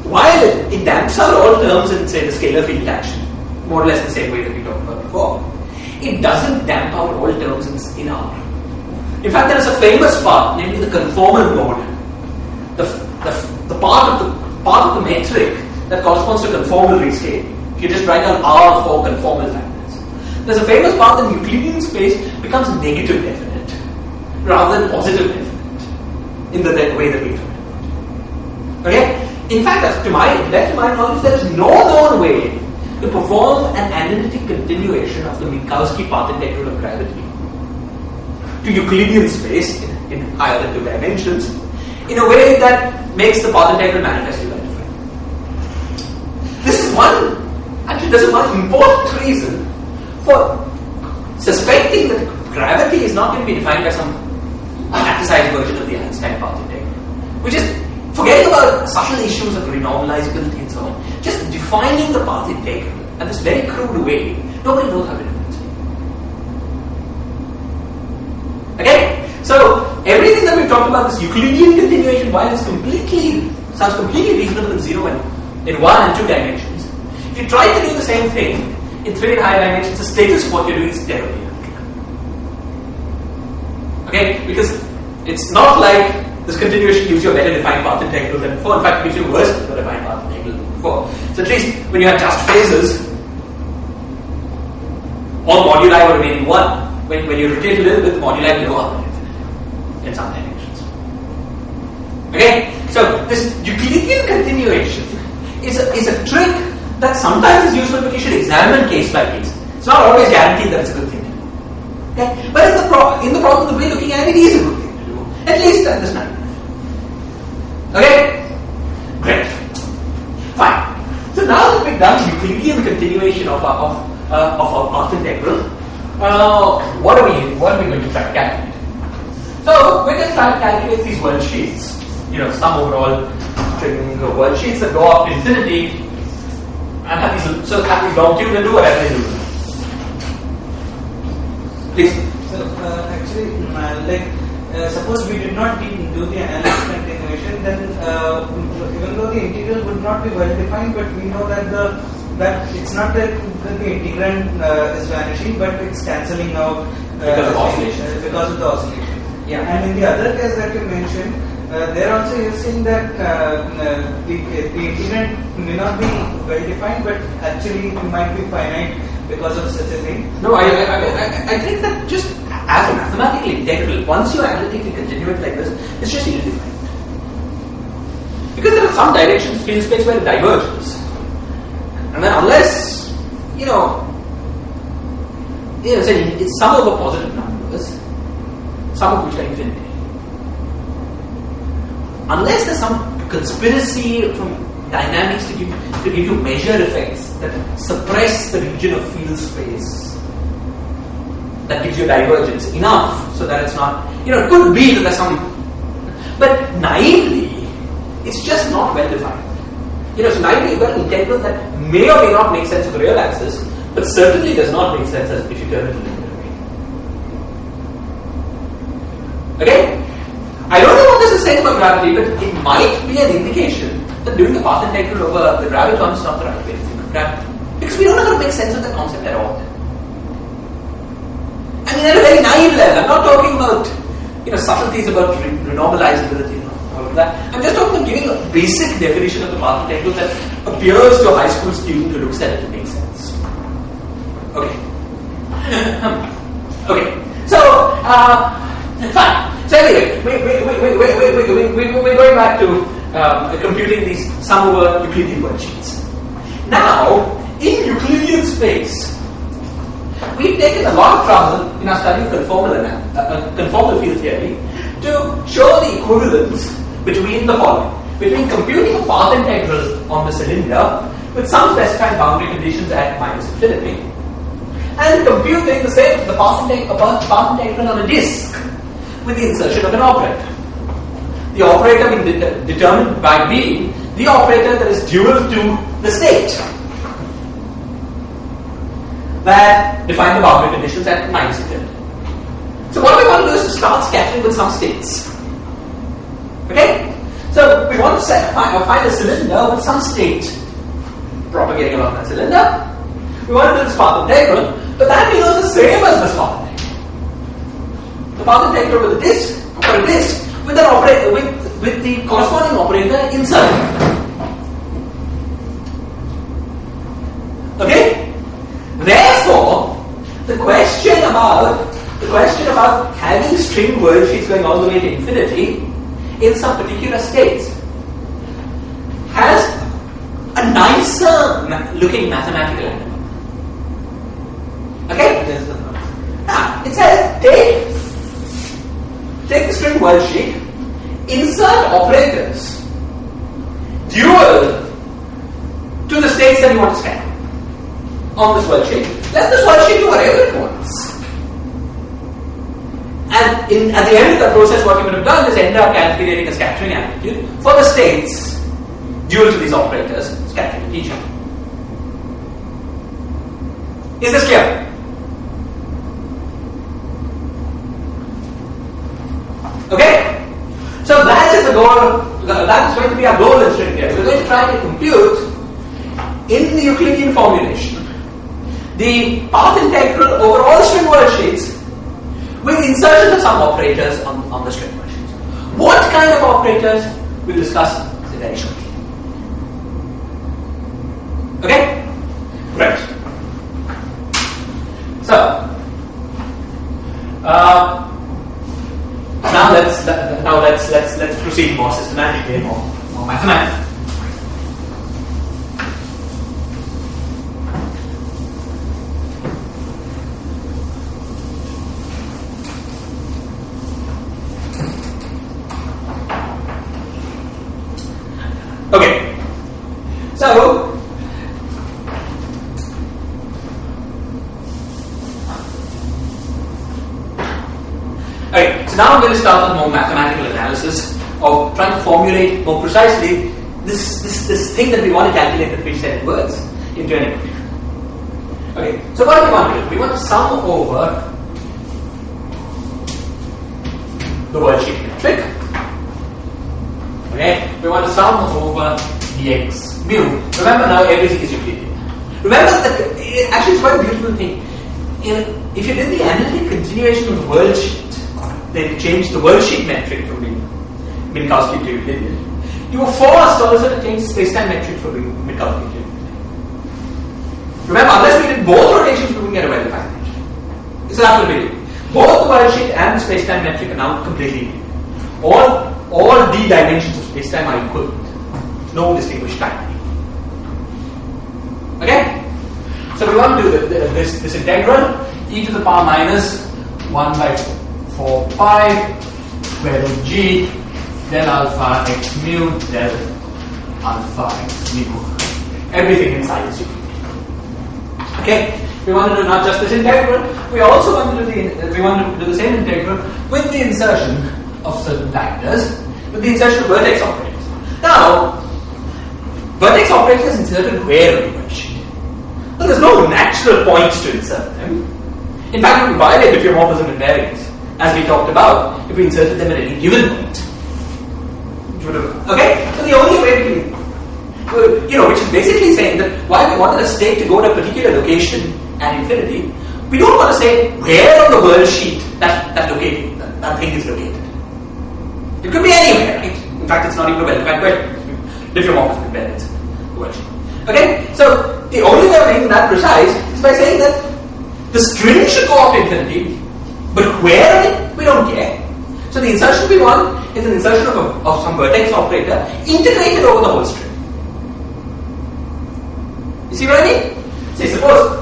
while it damps out all terms in, say, the scalar field action, more or less the same way that we talked about before, it doesn't damp out all terms in R. In fact, there is a famous part, namely the conformal mode, the part of the metric that corresponds to conformal rescaling. If you just write down R for conformal factors, there's a famous part that Euclidean space becomes negative definite rather than positive definite in the way that we do it. Okay? In fact, to my knowledge, there is no known way to perform an analytic continuation of the Minkowski path integral of gravity to Euclidean space in higher than 2 dimensions in a way that makes the path integral manifestly well-defined. This is one important reason for suspecting that gravity is not going to be defined by some mathematical version of the Einstein path integral. Which is forgetting about subtle issues of renormalizability and so on, just defining the path integral in this very crude way, nobody knows how to do it. Okay? So, everything that we've talked about, this Euclidean continuation, while it sounds completely reasonable in 0 and in 1 and 2 dimensions, if you try to do the same thing in 3 and higher dimensions, the status of what you're doing is terribly unclear. Okay? Because it's not like this continuation gives you a better defined path integral than before. In fact, it gives you worse than the defined path integral than before. So at least when you have just phases, all moduli will remain in 1. When you rotate a little bit, the moduli will go up in some dimensions. Okay? So this Euclidean continuation is a trick that sometimes is useful, but you should examine case by case. It's not always guaranteed that it's a good thing to do. Okay? But in the problem that we're looking at, it is a good thing to do. At least at this time. Okay? Great. Fine. So now that we've done Euclidean continuation of our path integral, what are we going to try to calculate? So we're going to try to calculate these world sheets. Some overall string world sheets that go up to infinity and have these long tubes and do whatever they do. Please. So actually, suppose we did not do the analytic continuation, then even though the integral would not be well defined, but we know that it's not that the integrand is vanishing, but it's cancelling out because of oscillation. Because of the oscillation. Yeah. And in the other case that you mentioned, there also you're saying that the integrand may not be well defined, but actually it might be finite because of such a thing. No, I think that just as a mathematical integral, once you analytically continue it like this, it's just ill-defined. Because there are some directions, field space, where it diverges. And then unless, saying it's sum over positive numbers, some of which are infinity. Unless there's some conspiracy from dynamics to give you measure effects that suppress the region of field space, that gives you divergence enough so that it's not, it could be that there's some, but naively, it's just not well defined. So naively you've got an integral that may or may not make sense of the real axis, but certainly does not make sense as if you turn it linear. Okay? I don't know what this is saying about gravity, but it might be an indication that doing the path integral over the graviton is not the right way to think of gravity. Because we don't know how to make sense of the concept at all. I mean, at a very naive level, I'm not talking about subtleties about renormalizability and all of that. I'm just talking about giving a basic definition of the path integral that appears to a high school student who looks at it to make sense. Okay. Okay. So, fine. So anyway, we're going back to computing these sum over Euclidean worldsheets. Now, in Euclidean space, we've taken a lot of trouble in our study of conformal field theory to show the equivalence between the following: between computing a path integral on the cylinder with some specified boundary conditions at minus infinity, and computing the path integral on a disk with the insertion of an operator. The operator being determined by being the operator that is dual to the state that define the boundary conditions at minus infinity. So what we want to do is to start scattering with some states. Okay? So we want to find a cylinder with some state propagating along that cylinder. We want to do this path integral, but that we know is the same as this path integral. The path integral with a disk, for a disk, with an operator, with the corresponding operator inside. Okay? Therefore, the question about having string worldsheets going all the way to infinity in some particular states has a nicer looking mathematical element. Okay? It says take the string worldsheet, insert operators dual to the states that you want to scan on this worldsheet. Let this worldsheet do whatever it wants. And at the end of the process, what you would have done is end up calculating a scattering amplitude for the states dual to these operators scattering each other. Is this clear? Okay? So that is the goal, that is going to be our goal in string theory. We're going to try to compute in the Euclidean formulation the path integral over all the string worldsheets with insertion of some operators on the string worldsheets. What kind of operators we'll discuss very shortly. Okay? Right. So now let's proceed more systematically and more mathematically. Okay, so now I'm going to start with more mathematical analysis of trying to formulate more precisely this thing that we want to calculate the preset words into an equation. Okay, so what do we want to do? We want to sum over the worldsheet metric. Okay, we want to sum over dx mu. Remember now everything is Euclidean. Remember that actually it's quite a beautiful thing. If you did the analytic continuation of the worldsheet, then you change the worldsheet metric from Minkowski to Euclidean, you were forced also to change the spacetime metric from Minkowski to Euclidean. Remember, unless we did both rotations, we wouldn't get a well-defined metric. This is absolutely big. Both the worldsheet and the spacetime metric are now completely equal. All d dimensions of spacetime are equivalent. No distinguished time. Okay? So So we want to do this integral e to the power minus 1 by 4 pi square root g del alpha x mu del alpha x mu. Everything inside is unique. Okay, we want to do not just this integral. We also want to do the same integral with the insertion of certain factors, with the insertion of vertex operators. Now, vertex operators inserted where on the worksheet? Well, there's no natural points to insert them. In fact, it would violate diffeomorphism invariance, as we talked about, if we inserted them at any given point. Okay? So the only way we can, which is basically saying that while we wanted a state to go to a particular location at infinity, we don't want to say where on the world sheet that thing is located. It could be anywhere, right? In fact, it's not even a well-defined question. Diffeomorphism invariance, the world sheet. Okay? So the only way of making that precise is by saying that the string should go off to infinity, but where on it, we don't care. So the insertion we want is an insertion of some vertex operator integrated over the whole string. You see what I mean? Say, suppose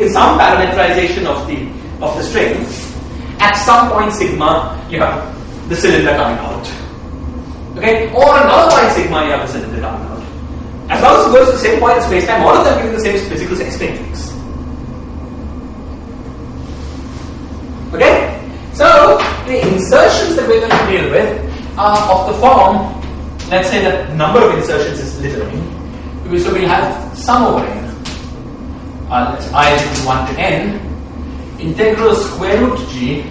in some parameterization of the string, at some point sigma you have the cylinder coming out. Okay? Or another point sigma you have the cylinder coming out. As long as it goes to the same point in space-time, all of them give you the same physical extrinsics. Okay? So, the insertions that we're going to deal with are of the form, let's say the number of insertions is little n. So we have sum over n. Let's I is equal to 1 to n. Integral square root g.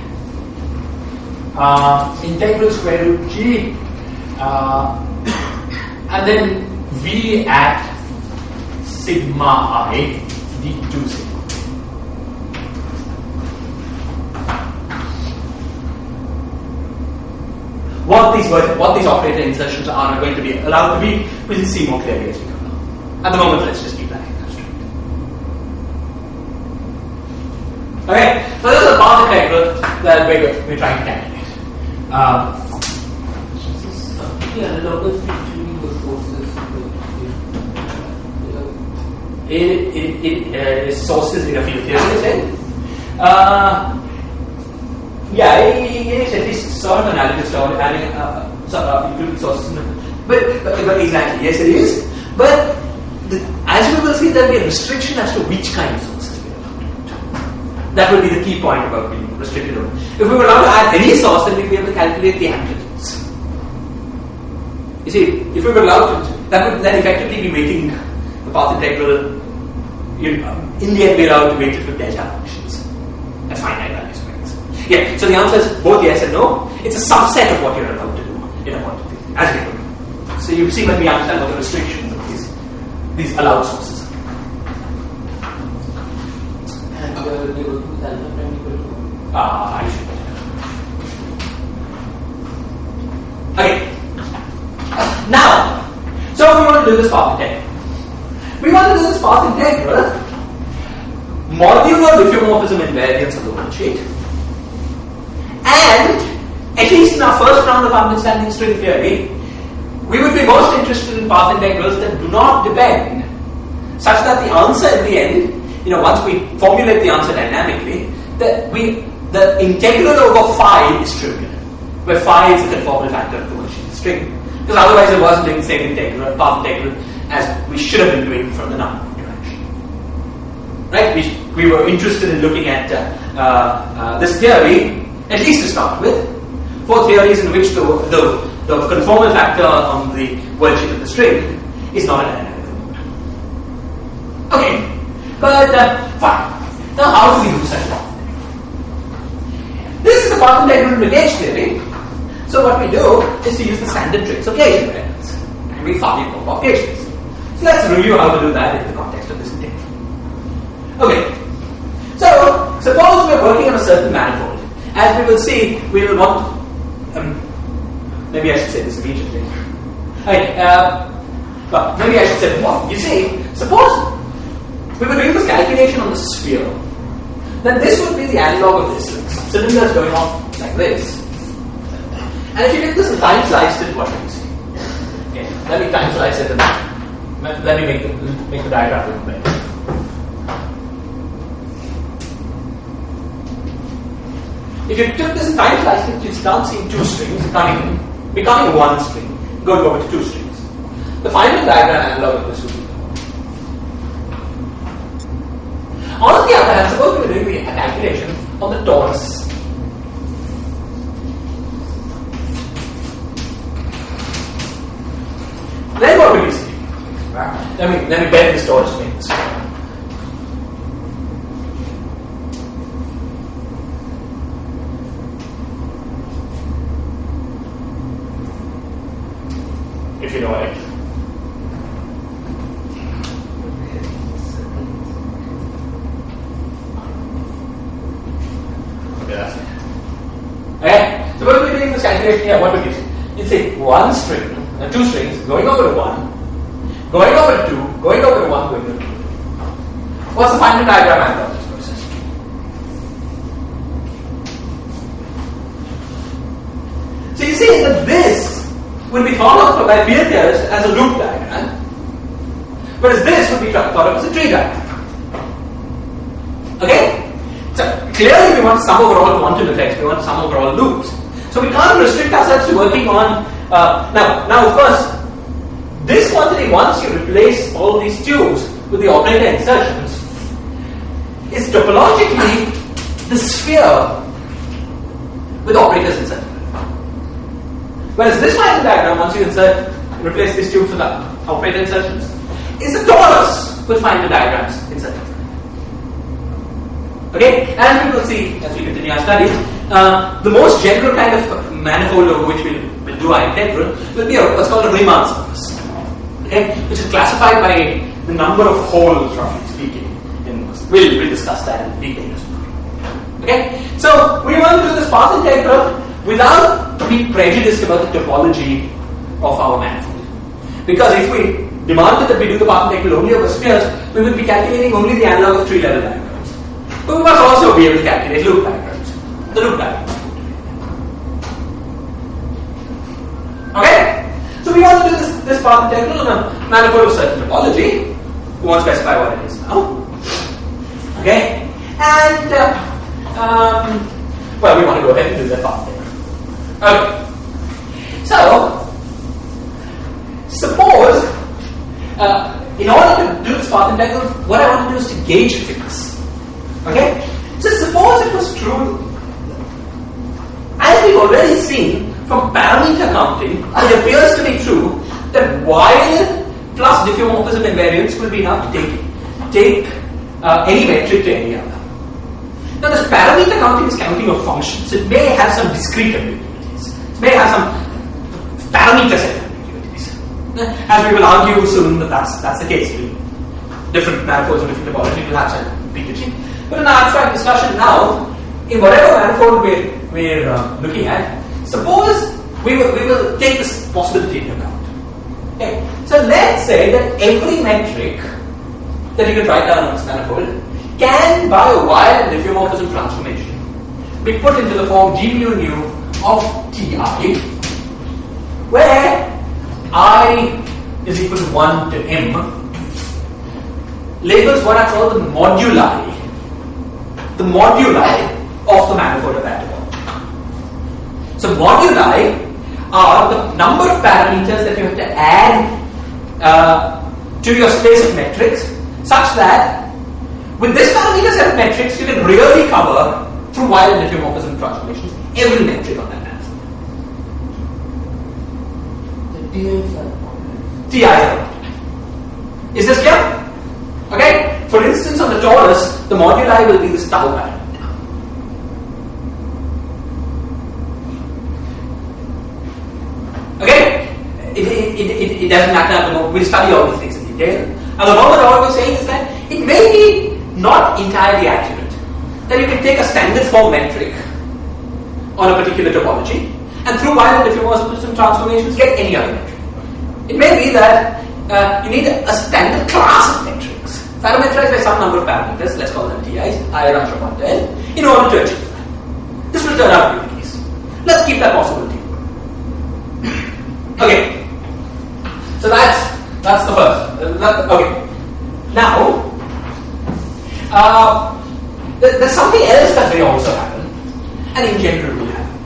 Integral square root g. And then v at sigma I d2 sigma. What these operator insertions are going to be allowed to be, we'll see more clearly as we go along. At the moment, let's just keep that straight. Okay, so this is a path integral that we're trying to calculate. Analogous between the sources. It is sources in a field theory, you said? Yeah, it is at least sort of analogous to having including sources. But exactly, yes, it is. But as we will see, there will be a restriction as to which kind of sources we are allowed to put. That will be the key point about being restricted. If we were allowed to add any source, then we'd be able to calculate the amplitudes. You see, if we were allowed to, that would then effectively be making the path integral. In the end, we're allowed to weight it with delta functions at finite values. Yeah, so the answer is both yes and no. It's a subset of what you're allowed to do in a quantum field, as we go. So you see when we understand what the restrictions of these allowed sources are. And they will do alpha prime equal to? I should. Okay. Now, so we want to do this path integral. We want to do this path integral modular diffeomorphism invariance of the worldsheet. And, at least in our first round of understanding string theory, we would be most interested in path integrals that do not depend, such that the answer at the end, once we formulate the answer dynamically, the integral over phi is trivial, where phi is the conformal factor of the worldsheet string. Because otherwise it wasn't doing the same integral, path integral, as we should have been doing from the number direction. Right? We were interested in looking at this theory, at least to start with, for theories in which the conformal factor on the worldsheet of the string is not a dynamic mode. Okay, but fine. Now, how do we do such a path integral? This is a path integral in gauge theory. So what we do is to use the standard tricks of gauge invariance, and we finally know of gauge theory. So let's review how to do that in the context of this integral. Okay, so suppose we're working on a certain manifold. As we will see, we will want. Maybe I should say this immediately. Okay, but maybe I should say before. You see, suppose we were doing this calculation on the sphere. Then this would be the analog of this. Cylinder is going off like this. And if you take this and time slice it, what do you see? Okay, let me time slice it and let me make the diagram look better. If you took this time slice, you start seeing two strings becoming one string, going over to two strings. The final diagram analog of this would be. On the other hand, suppose we were doing a calculation on the torus. Then what will we see? Let me bend this torus matrix. If you know what I mean. Okay, that's it. Okay, so what we're doing this calculation here, what would you say? You'd say one string, two strings, going over to one, going over to two, going over to one, going over to two. What's the final diagram analog of this process? So you see that this would be thought of by field theorists as a loop diagram, whereas this would be thought of as a tree diagram. Okay? So clearly we want sum over all quantum effects, we want sum over all loops. So we can't restrict ourselves to working on, now of course, this quantity, once you replace all these tubes with the operator insertions, is topologically the sphere with operators inserted. Whereas this final diagram, once you replace these tubes with operator insertions, is a torus with final diagrams inserted. Okay, and we will see as we continue our studies, the most general kind of manifold over which we'll do our integral will be what's called a Riemann surface. Okay, which is classified by the number of holes, roughly speaking. We'll discuss that in detail. Okay, so we want to do this path integral without being prejudiced about the topology of our manifold. Because if we demanded that we do the path integral only over spheres, we would be calculating only the analog of tree-level diagrams. But we must also be able to calculate loop diagrams. The loop diagrams. Okay? So we want to do this path integral on a manifold of certain topology. We won't specify what it is now. Okay? And, well, we want to go ahead and do that path integral. Okay. So, suppose, in order to do this path integral, what I want to do is to gauge fitness. Okay? So, suppose it was true, as we've already seen from parameter counting, it appears to be true that while plus diffeomorphism invariance will be enough to take any metric to any other. Now, this parameter counting is counting of functions. It may have some discrete ambiguities. It may have some parameter set ambiguities. As we will argue soon that that's the case. Different manifolds and different topology will have some ambiguity. But in our abstract discussion now, in whatever manifold we're looking at, suppose we will take this possibility into account. Okay. So let's say that every metric that you can write down on this manifold can, by a wire diffeomorphism transformation, be put into the form g mu nu of Ti, where I is equal to 1 to m, labels what I call the moduli of the manifold of that topology. So moduli are the number of parameters that you have to add to your space of metrics, such that with this parameter set of metrics you can really cover through wire diffeomorphism transformations every metric on that manifold. The Ti is Is this clear? Okay? For instance, on the torus, the moduli will be this tau parameter. Okay? It doesn't matter at the moment. We'll study all these things in detail. At the moment, all we're saying is that it may be not entirely accurate. That you can take a standard form metric on a particular topology and through violent diffeomorphism transformations get any other metric. It may be that you need a standard class of metrics parameterized by some number of parameters, let's call them TIs, I runs from 1 to n, in order to achieve that. This will turn out to be the case. Let's keep that possibility. Okay. So that's the first. Okay. Now, there's something else that may also happen, and in general will happen.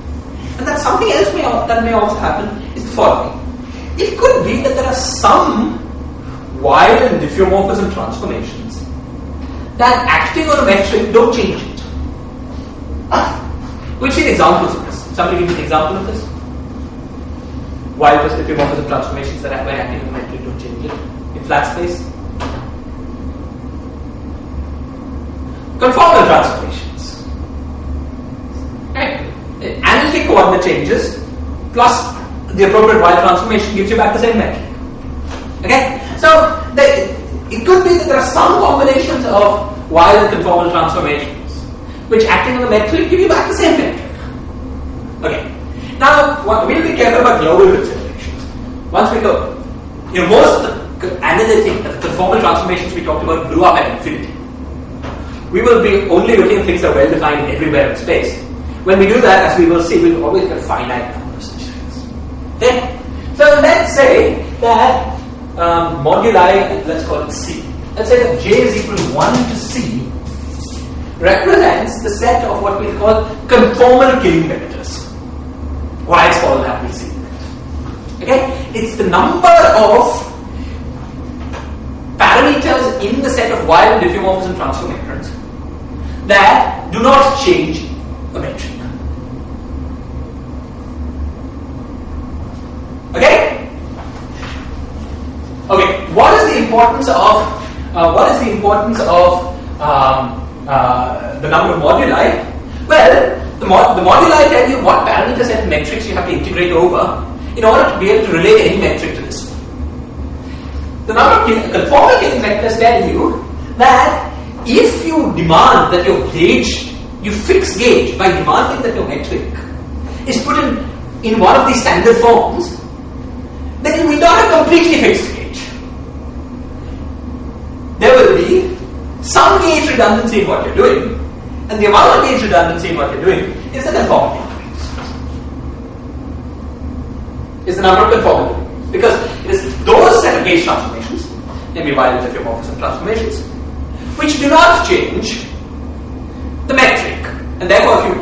And that something else that may also happen is the following. It could be that there are some wild and diffeomorphism transformations that acting on a metric don't change it. We've seen examples of this. Somebody give me an example of this? Wild plus diffeomorphism transformations that by acting on a metric don't change it in flat space. Conformal transformations. Right? Analytic coordinate changes plus the appropriate wild transformation gives you back the same metric. Okay? So it could be that there are some combinations of wild and conformal transformations which acting on the metric give you back the same metric. Okay. Now we'll be careful about global considerations. Once we go, most of the analytic, the conformal transformations we talked about blew up at infinity. We will be only looking at things that are well defined everywhere in space. When we do that, as we will see, we'll always get a finite number of such things. Okay? So let's say that moduli, let's call it C. Let's say that J is equal to 1 to C represents the set of what we call conformal killing vectors. Why it's called that, we'll see. Okay? It's the number of parameters in the set of wild and diffeomorphism transformations that do not change a metric. Okay? Okay. What is the importance of the number of moduli? Well, the moduli tell you what parameter set metrics you have to integrate over in order to be able to relate any metric to this. The number of conformal killing vectors tell you that if you demand that your gauge, you fix gauge by demanding that your metric is put in one of these standard forms, then you will not have completely fixed gauge. There will be some gauge redundancy in what you're doing, and the amount of gauge redundancy in what you're doing is the conformal killing vectors. Is the number of conformal killing vectors. Because it is those set of gauge transformations, namely wild and diffeomorphism transformations, which do not change the metric. And therefore, if you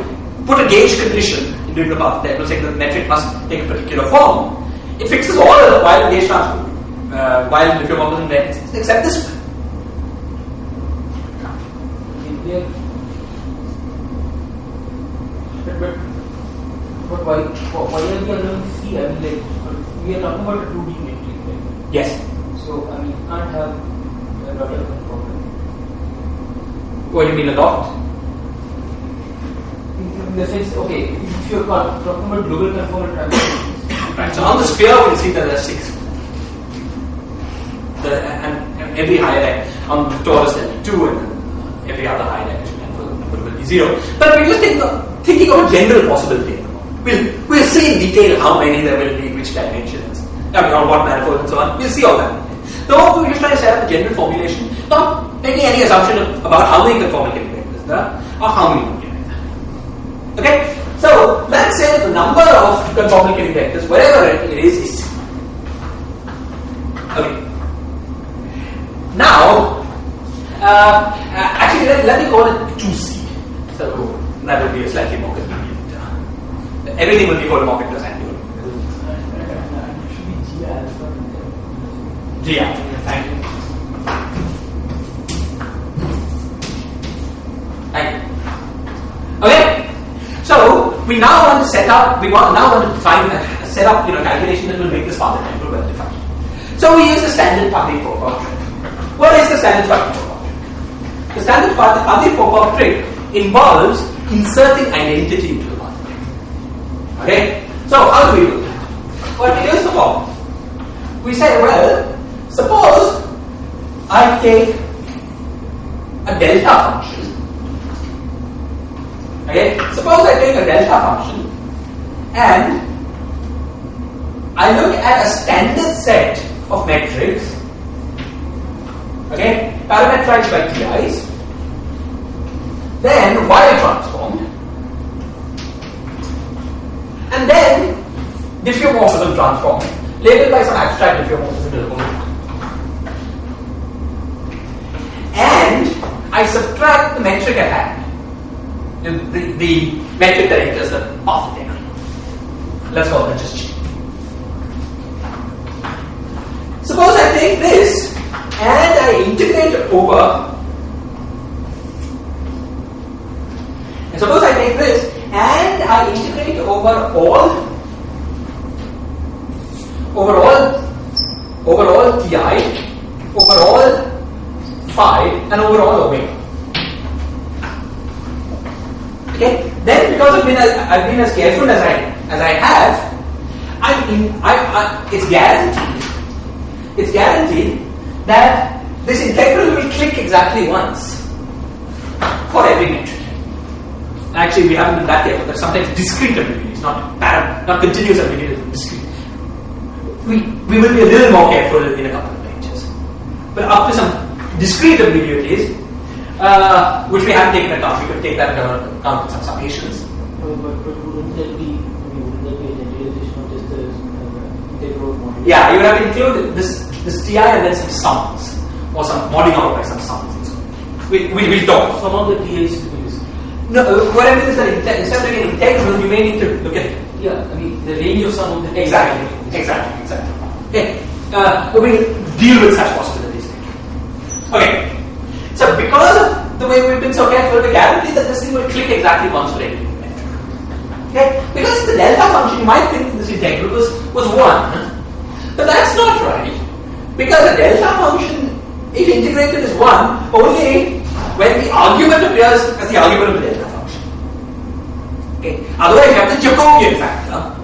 put a gauge condition in doing the path, that will say that the metric must take a particular form, it fixes all the wild and gauge wild and diffeomorphism vectors except this one. But why are we allowing C? I mean, we are talking about a 2D metric, right? Yes. So, I mean, you can't have a lot of problem. What do you mean a lot? In the sense, okay, if you're talking about global conformal transformations. Right. So on the sphere, we'll see that there are 6. And every higher dimension on the torus there will be 2, and every other higher dimension will be 0. But we're just thinking of a general possibility. We'll see in detail how many there will be, which dimensions, on what manifold and so on. We'll see all that. So we're just trying to set up a general formulation, not making any assumption about how many conformal killing vectors there are or how many moduli there are. Okay? So let's say that the number of conformal killing vectors, wherever it is C. Okay. Now, actually let me call it 2C. So that would be a slightly more convenient. Everything will be holomorphic plus angular. It should be G alpha. G alpha. Thank you. Thank you. Okay. So we now want to set up. We now want to define set up calculation that will make this path integral well defined. So we use the standard Paddy-Popov trick. What is the standard Paddy-Popov trick? The standard Paddy-Popov trick involves inserting identity into the path. Okay? So how do we do that? Well, here's the problem. We say, well, suppose I take a delta function. Okay? Suppose I take a delta function and I look at a standard set of metrics, okay, parameterized by TIs, then Fourier transformed, and then diffeomorphism transformed, labeled by some abstract diffeomorphism. And I subtract the metric at hand, the metric that enters the path integral. Let's call that just G. Suppose I take this and I integrate over. And suppose I take this and I integrate over all Ti, over all phi, and over all omega. Okay. Then because I've been as careful as I have, it's guaranteed that this integral will click exactly once for every metric. Actually, we haven't been that careful. There's sometimes discrete ambiguities, not continuous ambiguities, discrete. We will be a little more careful in a couple of lectures. But up to some discrete ambiguities, which we haven't taken account, we could take that into account with some summations. But wouldn't that be a generalization of just the integral module? Yeah, you would have included this Ti and then some sums, or some modding out by some sums. We'll talk. Some of the Ti's to be used. No, what I mean is that instead of doing an integral, you may need to look at it. Yeah, I mean the range of some of the Ti's. Exactly. Okay, we'll deal with such possibilities later. Okay, so because of the way we've been so careful, we guarantee that this thing will click exactly once for every metric. Okay, because it's a delta function, you might think that this integral was 1, but that's not right. Because a delta function, if integrated, is 1 only when the argument appears as the argument of the delta function. Okay, otherwise you have the Jacobian factor.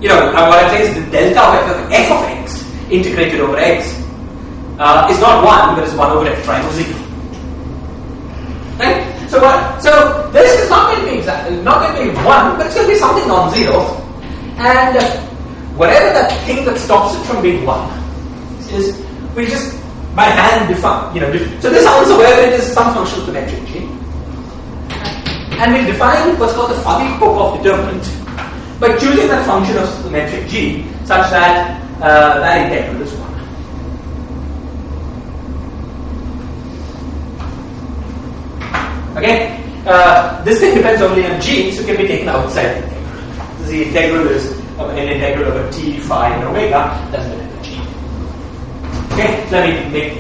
You know, what I'm saying is the delta of f of x integrated over x is not 1, but it's 1 over f prime of 0. Right? So this is not going to be not going to be 1, but it's going to be something non-zero. And whatever that thing that stops it from being 1 is, we just by hand define. So this answer, wherever it is, some function of the metric G, and we define what's called the fuzzy Popov determinant by choosing that function of the metric G such that that integral is 1. Okay, this thing depends only on G, so it can be taken outside the integral. The integral is an integral over T, phi, and omega, doesn't depend on G. Okay, so let me make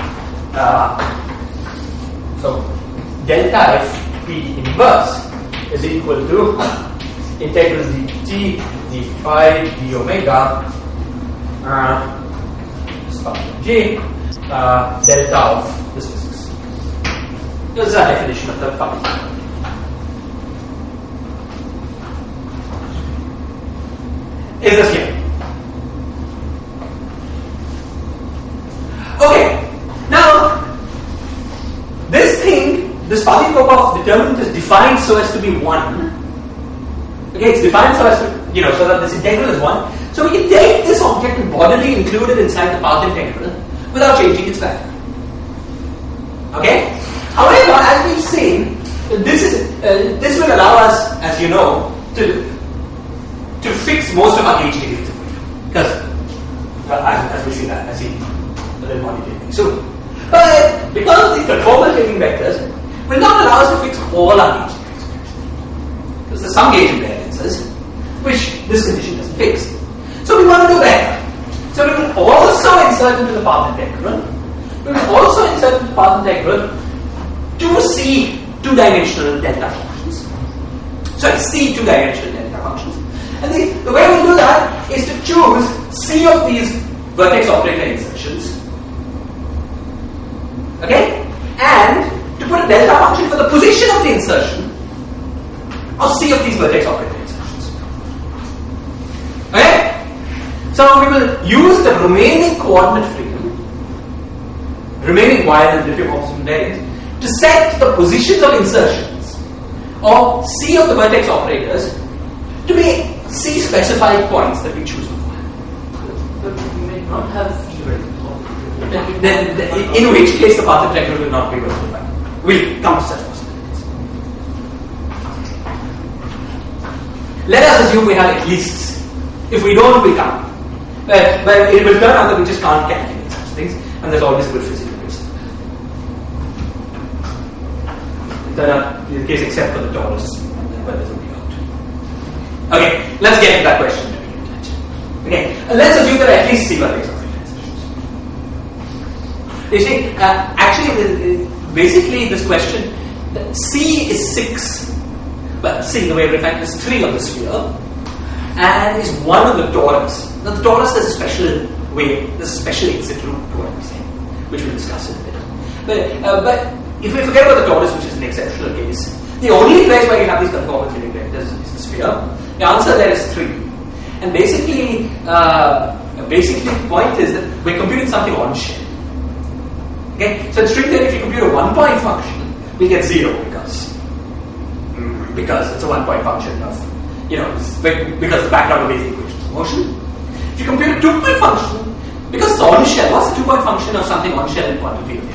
so delta f p inverse is equal to integral dt, d phi, d omega, G, delta of this physics. This is a definition of the function. Is this clear? Okay, now this thing, this fuzzy Popov determinant is defined so as to be 1. Okay, it's defined so as to, so that this integral is 1. So we can take this object and bodily include it inside the path integral without changing its value. Okay? However, as we've seen, this will allow us, as you know, to fix most of our gauge derivatives. Because, as we see that, I see a little more detail soon. But because of these conformal taking vectors, will not allow us to fix all our gauge derivatives. Because there's some gauge invariances which this condition doesn't fix. So we want to do better. So we will also insert into the path integral. We will also insert into the path integral two two-dimensional delta functions. Sorry, C two-dimensional delta functions. And the way we do that is to choose C of these vertex operator insertions. Okay? And to put a delta function for the position of the insertion of C of these vertex operator insertions. Okay? So we will use the remaining coordinate freedom, remaining wild and diffeomorphism variance, to set the positions of insertions of C of the vertex operators to be C specified points that we choose. But we may not have C then in which case the path integral will not be well defined. We'll come to such possibilities. Let us assume we have at least. If we don't, we can't. But it will turn out that we just can't calculate such things, and there's always good physical reason. that are the case except for the torus, where there's a way out. Okay, let's get to that question. Okay, let's assume that I at least see what these are. You see, actually, basically this question, C is 6, but C, the way we define it, is 3 on the sphere, and is 1 on the torus. Now the torus has a special way, there's a special exit route to what I'm saying, which we'll discuss in a bit. But if we forget about the torus, which is an exceptional case, the only place where you have these conformal Hilbert vectors is the sphere. The answer there is 3. And basically the point is that we're computing something on shell. Okay, so in string theory, if you compute a 1-point function, we get 0 because it's a 1-point function of, because the background of basic equations of motion. If you compute a 2-point function, because it's on shell, what's the 2-point function of something on shell in quantum field?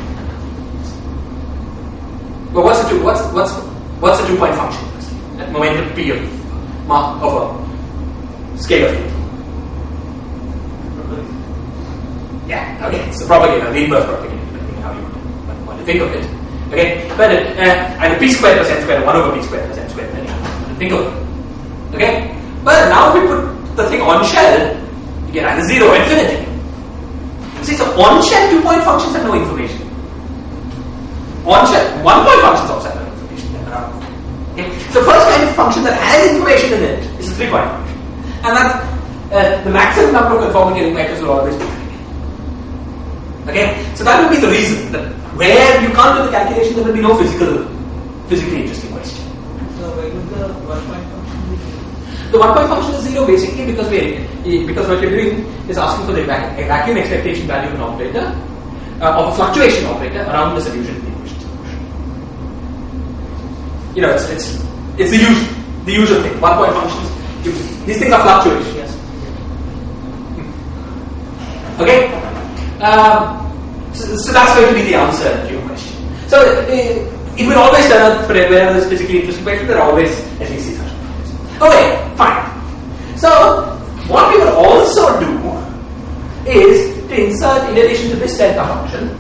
But what's the 2-point function at momentum p of a scale of field? Yeah, okay, it's the propagator, the inverse propagator, depending on how you want to think of it. Okay, but and p squared plus n squared, 1 over p squared plus n squared, depending on how you want to think of it. Okay, but now if we put the thing on shell, you get either 0 or infinity. See, so on shell 2-point functions have no information. On shell 1-point functions also have no information. Okay, so first kind of function that has information in it is a 3-point function, and that's the maximum number of conformal Hilbert vectors will always be 3. Okay, so that will be the reason that where you can't do the calculation, there will be no physically interesting question. So why would the 1-point function be 0? The 1-point function is 0 basically because what you're doing is asking for the vacuum expectation value of an operator, of a fluctuation operator around the solution of the equations of motion. It's the usual thing. 1-point functions. These things are fluctuations. Yes. Okay. So that's going to be the answer to your question. So it will always turn out for wherever there's physically interesting question, there are always at least these such questions. Okay, fine. So what we will also do is to insert, in addition to this delta function,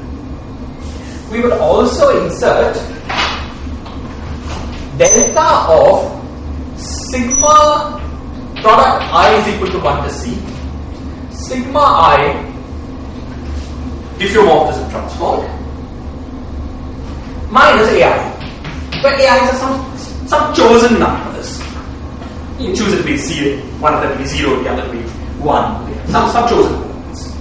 we will also insert delta of sigma product I is equal to 1 to C, sigma I diffeomorphism transformed minus AI, where AI are some chosen numbers. You choose it to be 0, one of them to be 0, the other to be 1, some chosen numbers.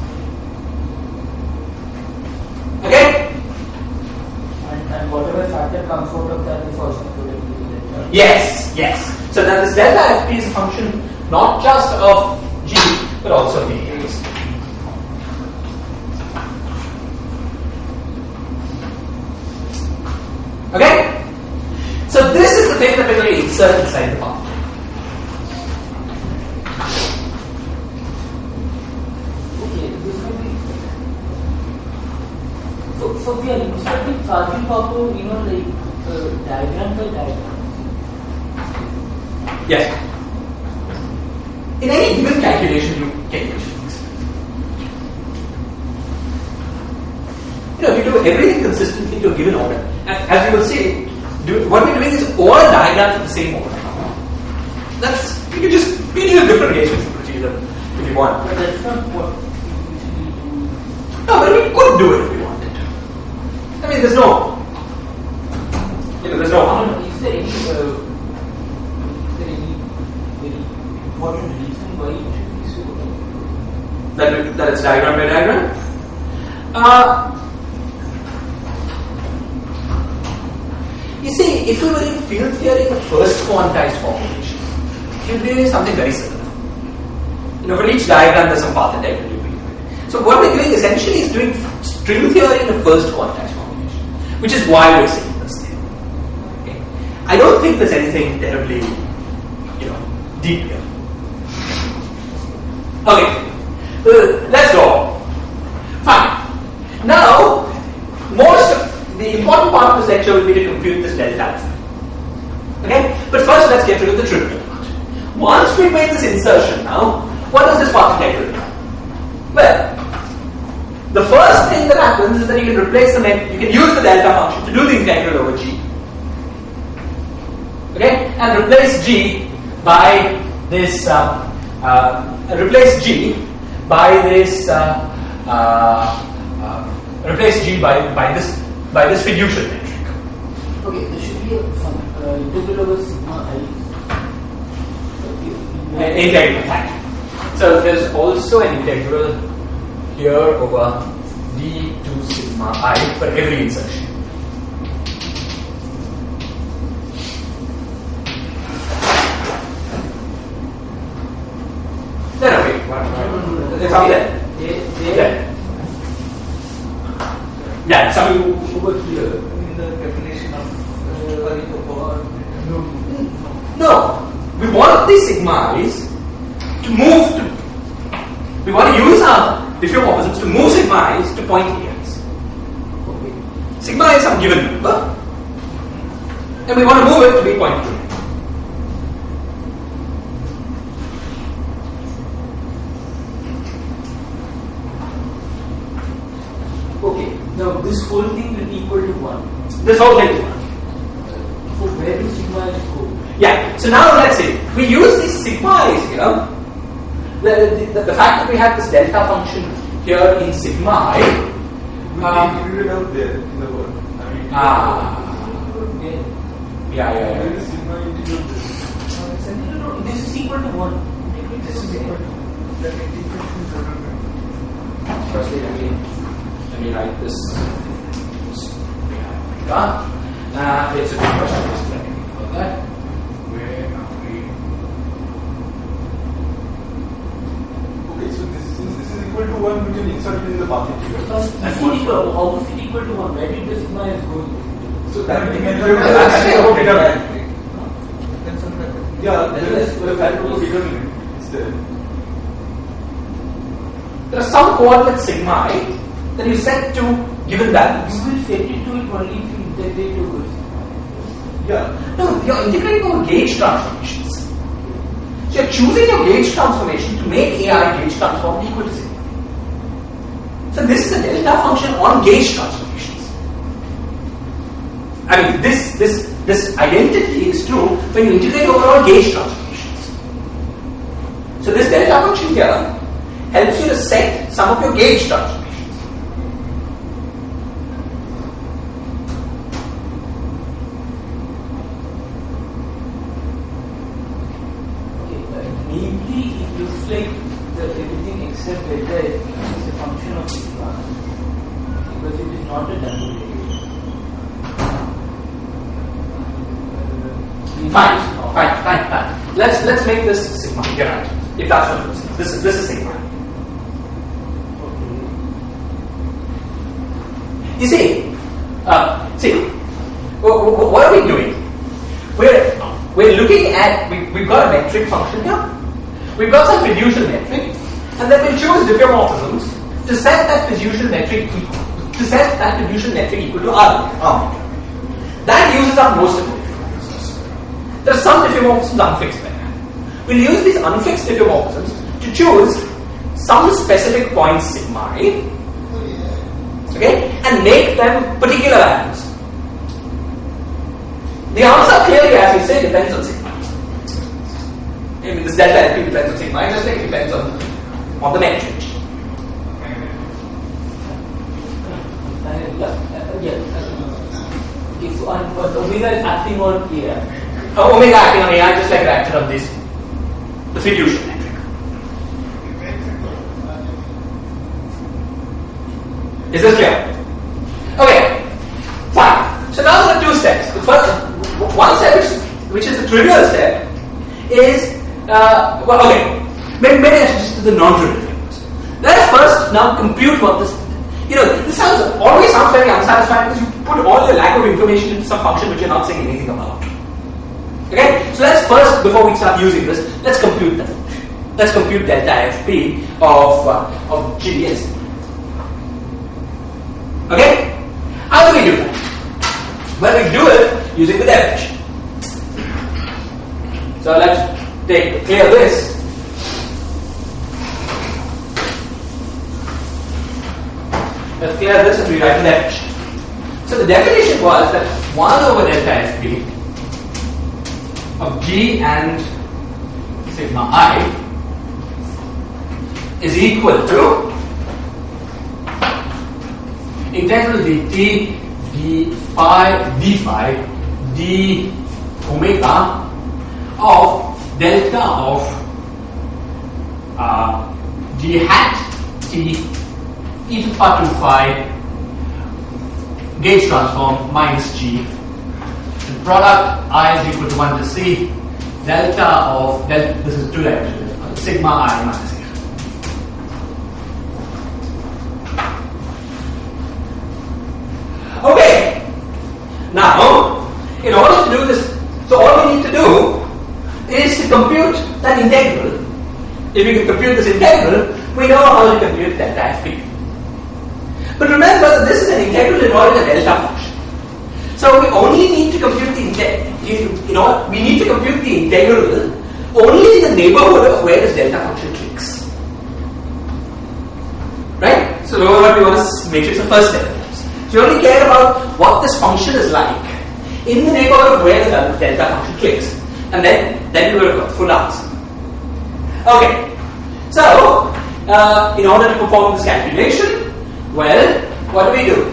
Okay? And whatever factor comes out of that is also included in the delta. Yes. So that this delta FP is a function not just of G but also of the A's. Okay? So this is the thing that we're going to insert inside the path. Okay, this will be. So we are inserting charging power, diagram by diagram. Yes. In any given calculation, you can use things. If you do everything consistently to a given order, and as you will see, what we're doing is all diagrams of the same order. You can use different relations to achieve them if you want. But that's not what we usually do. No, but we could do it if we wanted to. I mean, there's no harm. Is there any very important reason why it should be so? That it's diagram by diagram? You see, if we were in field theory in the first quantized formulation, field theory is something very similar. For each diagram there's some path integrity. So what we're doing essentially is doing string theory in the first quantized formulation, which is why we're saying this thing. Okay. I don't think there's anything terribly, deep here. Okay, let's go. Fine. Now, the important part of this lecture will be to compute this delta. Okay? But first let's get rid of the trivial part. Once we've made this insertion now, what does this path integral do? Well, the first thing that happens is that you can replace you can use the delta function to do the integral over G. and replace G by this replace G by this replace G by this fiducial metric. Okay, there should be some integral over sigma I. Integral, thank you. So there's also an integral here over d to sigma I for every insertion. No, wait. It's up there. Yeah. Yeah, so Over here. In the definition of no, we want these sigmas to move to. We want to use our diffeomorphisms to move sigmas to point areas. Okay. Sigma is some given number, and we want to move it to be point 2. Okay, now this whole thing will be equal to 1. This whole thing is 1. So where do sigma is go? Yeah, so now let's say we use these sigmas here. The fact that we have this delta function here in sigma I. We included out there in the word. I mean, Yeah. where is sigma integral this? This is equal to 1. this is equal to the integration product. Firstly, let me write this. It's a good question. Just let me think about that. Where are we? Okay, so since this is equal to 1, we can insert it in the path integral. How is it equal to 1? Where did the sigma is go? So that Okay. yeah, there is the value of determinant. It's there. There are some coordinates sigma I that you set to given values. You will set it to it only if you integrate over sigma. Yeah. No, you're integrating over gauge transformations. So you're choosing your gauge transformation to make AI gauge transform equal to sigma. So this is a delta function on gauge transformations. I mean, this identity is true when you integrate over all gauge transformations. So this delta function here helps you to set some of your gauge transformations. Mainly, it looks like everything except delta is a function of sigma because it is not a double variable. Fine. Let's make this sigma. You're right. If that's what it is. This is sigma. You see, what are we doing? We're looking at we've got a metric function here. We've got some fiducial metric, and then we'll choose diffeomorphisms to set that fiducial metric equal to R. That uses up most of the diffeomorphisms. There are some diffeomorphisms unfixed by that. We'll use these unfixed diffeomorphisms to choose some specific points sigma I, okay, and make them particular values. The answer clearly, as we say, depends on sigma. I mean, this delta LP depends on sigma. I just think it depends on the metric. Okay, so but omega is acting on AI. Omega acting on AI just like it acted on this, the fiducial metric. Is this clear? Okay, fine. So now there are two steps. The first one step, which is the trivial step, is maybe I should just do the non-trivial things. Let us first now compute what this. This always sounds very unsatisfying because you put all your lack of information into some function which you're not saying anything about. Okay, so let's first, before we start using this, let's compute that function. Let's compute delta FP of GDS. Okay, how do we do that? Well, we do it using the definition. So let's clear this. Let's clear this and rewrite the definition. So the definition was that 1 over delta FP of G and sigma I is equal to integral dt d phi d omega of delta of g hat t e to the power 2 phi gauge transform minus g. The product I is equal to 1 to c delta of this is two dimensional sigma I minus a. Okay. Now, in order to do this, so all we need to do is to compute that integral. If we can compute this integral, we know how to compute delta fp. But remember that this is an integral involving a delta function. So we only need to compute the we need to compute the integral only in the neighborhood of where this delta function clicks. Right? So what we want to make sure is the first step. So we only care about what this function is like in the neighborhood of where the delta function clicks. And then we will have got the full answer. Okay. So, in order to perform this calculation, well, what do?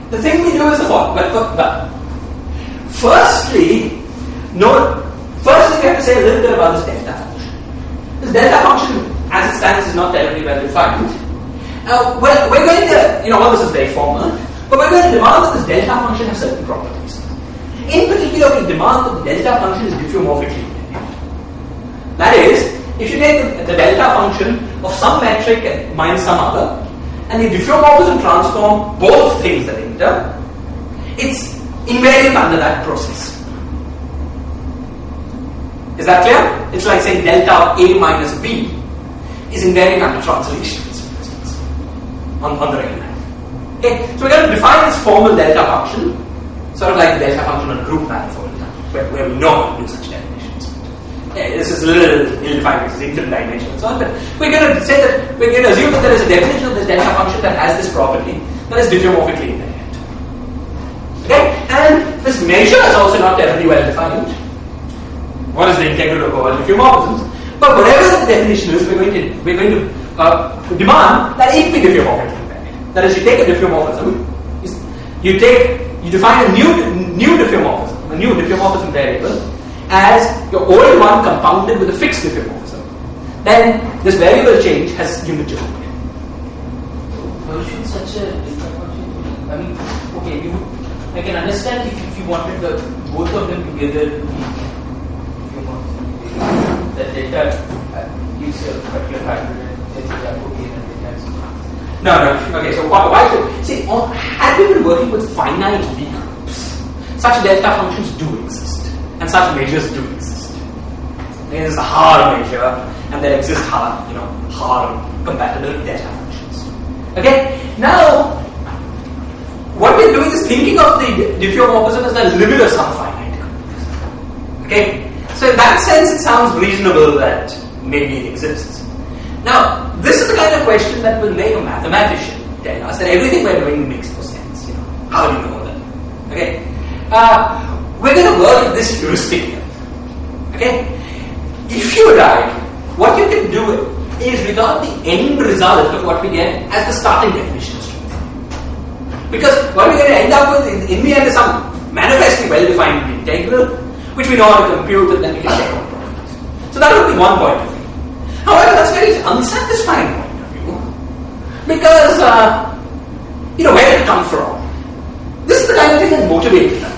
The thing we do is the following. Firstly, we have to say a little bit about this delta function. This delta function, as it stands, is not terribly well defined. We're going to, all this is very formal, but we're going to demand that this delta function has certain properties. In particular, we demand that the delta function is diffeomorphically independent. That is, if you take the delta function of some metric and minus some other, and you diffeomorphism transform both things that enter, it's invariant under that process. Is that clear? It's like saying delta of A minus B is invariant under translations, for instance, on the regular. Okay, so we're going to define this formal delta function, sort of like the delta function on a group manifold, where we know how to do such definitions. Okay, this is a little ill-defined because it's infinite dimension and so on, but we're going to say that we're going to assume that there is a definition of this delta function that has this property that is diffeomorphically invariant. Okay, and this measure is also not terribly well defined. What is the integral of over diffeomorphisms? But whatever the definition is, we're going to demand that it be diffeomorphically invariant. That is, you take a diffeomorphism, you define a new diffeomorphism, a new diffeomorphism variable as your old one compounded with a fixed diffeomorphism. Then this variable change has unit geometry. Why should such a delta function be? I mean, okay, I can understand if you wanted both of them together to be diffeomorphism. That delta gives a particular factor and etc. Okay, and delta. No. Okay, so why should see? Had we been working with finite B groups, such delta functions do exist, and such measures do exist. There is a hard measure, and there exist hard compatible delta functions. Okay, now what we're doing is thinking of the diffeomorphism as the limit of some finite group. Okay, so in that sense, it sounds reasonable that maybe it exists. Now, this is the kind of question that will make a mathematician tell us that everything we're doing makes no sense. How do you know that? Okay, we're going to work with this heuristic here. Okay, if you like, what you can do is regard the end result of what we get as the starting definition of string theory. Because what we're going to end up with in the end is some manifestly well-defined integral, which we know how to compute, and then we can check out properties. So that would be one point of view. However, that's very unsatisfying point of view, because where did it come from? This is the kind of thing that motivates us.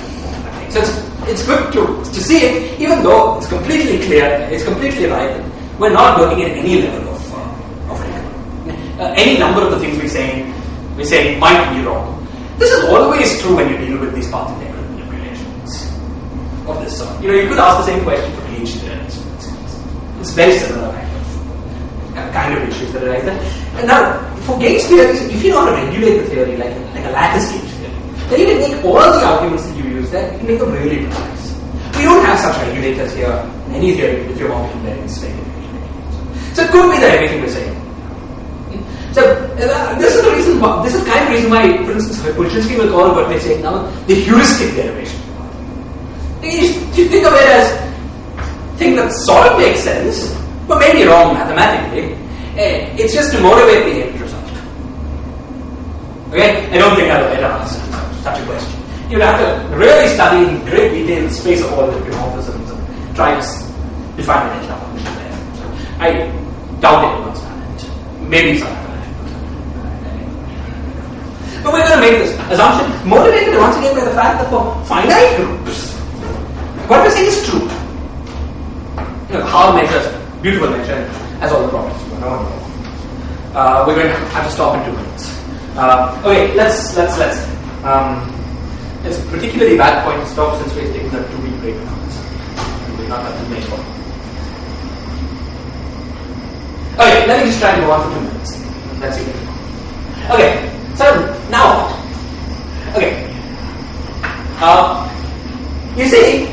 So it's good to see it, even though it's completely clear, it's completely right. We're not working at any level of it. Any number of the things we say might be wrong. This is always true when you deal with these path integral manipulations of this sort. You could ask the same question for gauge theories. It's very similar kind of issues that arise there. And now, for gauge theories, if you know how to regulate the theory like a lattice gauge theory, then you can make all the arguments that you use there, you can make them really precise. We don't have such regulators here in any theory if you're working there in space. So it could be that everything we're saying. So this is the reason why, this is kind of reason why, for instance, Pulchinski will call what we're saying now the heuristic derivation. You think of it as a thing that sort of makes sense, but maybe wrong mathematically. It's just to motivate the end result. Okay? I don't think I have a better answer to such a question. You'd have to really study in great detail the space of all the diffeomorphisms and try to define the delta function there. So I doubt anyone's done it. Maybe some have. But we're going to make this assumption motivated once again by the fact that for finite groups, what we're saying is true. Hall measures, beautiful measure, has all the properties. We're going to have to stop in 2 minutes. Okay, let's. It's a particularly bad point to stop since we've taken a 2-week break. We're not have to make one. Okay, let me just try to go on for 2 minutes. Let's see. Okay, so now what? Okay. You see,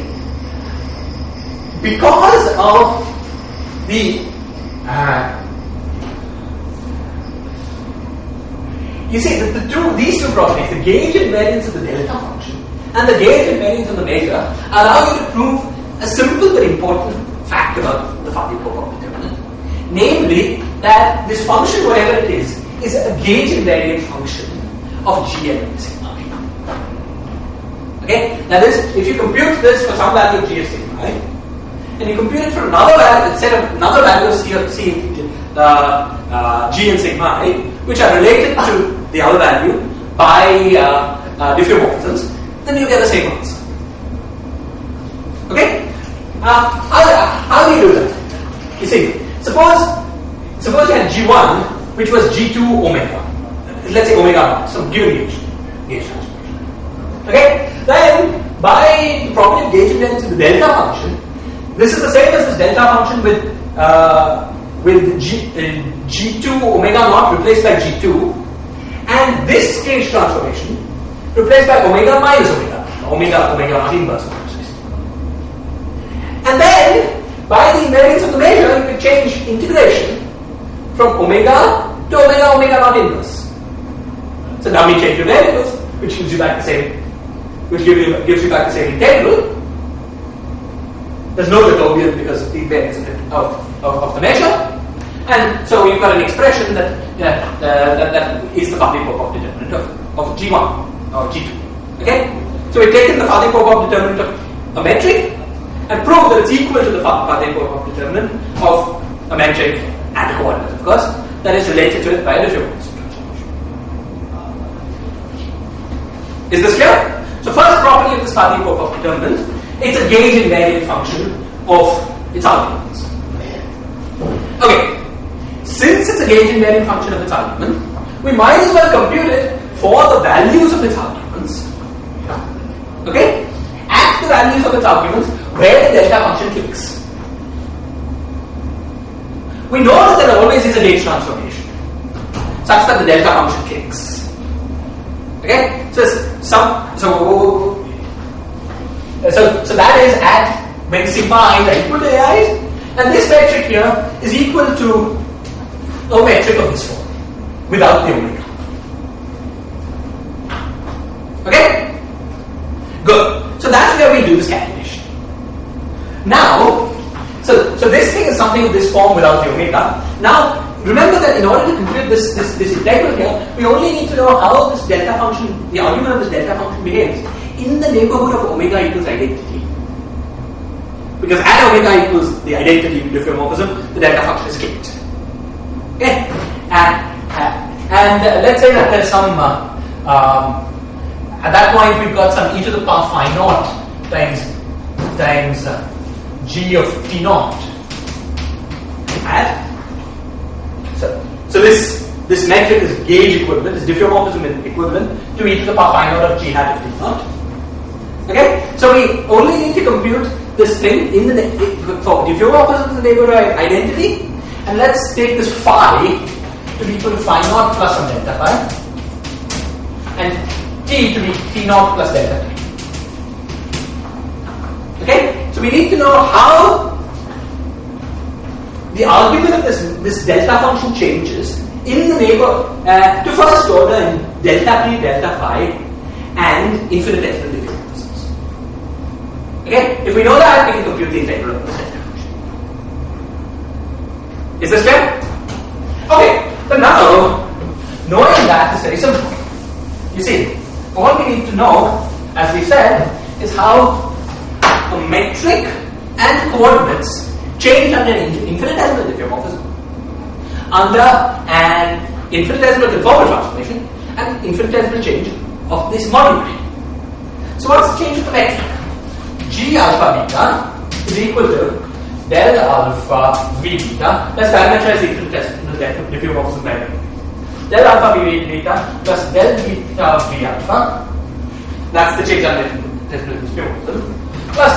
because of the you see that these two properties, the gauge invariance of the delta function and the gauge invariance of the measure, allow you to prove a simple but important fact about the Faddeev-Popov determinant, namely that this function, whatever it is a gauge invariant function of Gn sigma. Okay? Now if you compute this for some value of G of sigma, right? And you compute it for another value, set of another value of G and sigma, right? Which are related to the other value by diffeomorphisms, then you get the same answer. Okay? How do you do that? You see, suppose you had G1, which was G2 omega. Let's say omega naught, some given gauge transformation. Okay? Then, by the property of gauge invariance of the delta function, this is the same as this delta function with G2 omega naught replaced by G2, and this gauge transformation replaced by omega minus omega naught inverse. And then, by the invariance of the measure, you can change integration from omega to omega naught inverse. So now we change the variables, which gives you back the same, gives you back the same integral. There's no Jacobian because of the invariance of the measure, and so you've got an expression that is the Faddeev-Popov determinant of G1 or G2. Okay, so we've taken the Faddeev-Popov determinant of a metric and proved that it's equal to the Faddeev-Popov determinant of a metric and a coordinate, of course, that is related to it by a diffeomorphism transformation. Is this clear? So first property of this Faddeev-Popov determinant, it's a gauge invariant function of its arguments. Okay, since it's a gauge invariant function of its argument, we might as well compute it for the values of its arguments. Okay? At the values of its arguments where the delta function clicks. We know that there always is a gauge transformation such that the delta function clicks. Okay? So that is at when sigma i's are equal to ai's, and this metric here is equal to a metric of this form without the omega. Okay? Good. So that's where we do this calculation. Now, so this thing is something of this form without the omega. Now, remember that in order to compute this integral here, we only need to know how this delta function, the argument of this delta function behaves in the neighborhood of omega equals identity. Because at omega equals the identity diffeomorphism, the delta function is kicked. Okay? And let's say that there's some, at that point we've got some e to the power phi naught times g of t naught. And so this metric is gauge equivalent, is diffeomorphism equivalent to e to the power phi naught of g hat of t naught. Okay? So we only need to compute this thing for diffeomorphism in the neighborhood of identity, and let's take this phi to be equal to phi naught plus some delta phi, and t to be t naught plus delta t. Okay? So we need to know how the argument of this delta function changes in the neighborhood to first order in delta t, delta phi, and infinitesimal diffeomorphisms. Okay? If we know that, we can compute the integral of this delta function. Is this clear? Okay, so now, knowing that is very simple. You see, all we need to know, as we said, is how a metric and coordinates change under an infinitesimal diffeomorphism, under an infinitesimal conformal transformation, and infinitesimal change of this moduli. So what's the change of the metric? G alpha beta is equal to del alpha v beta. Let's parameterize the infinitesimal diffeomorphism by del alpha v beta plus del beta v alpha. That's the change under infinitesimal diffeomorphism. Plus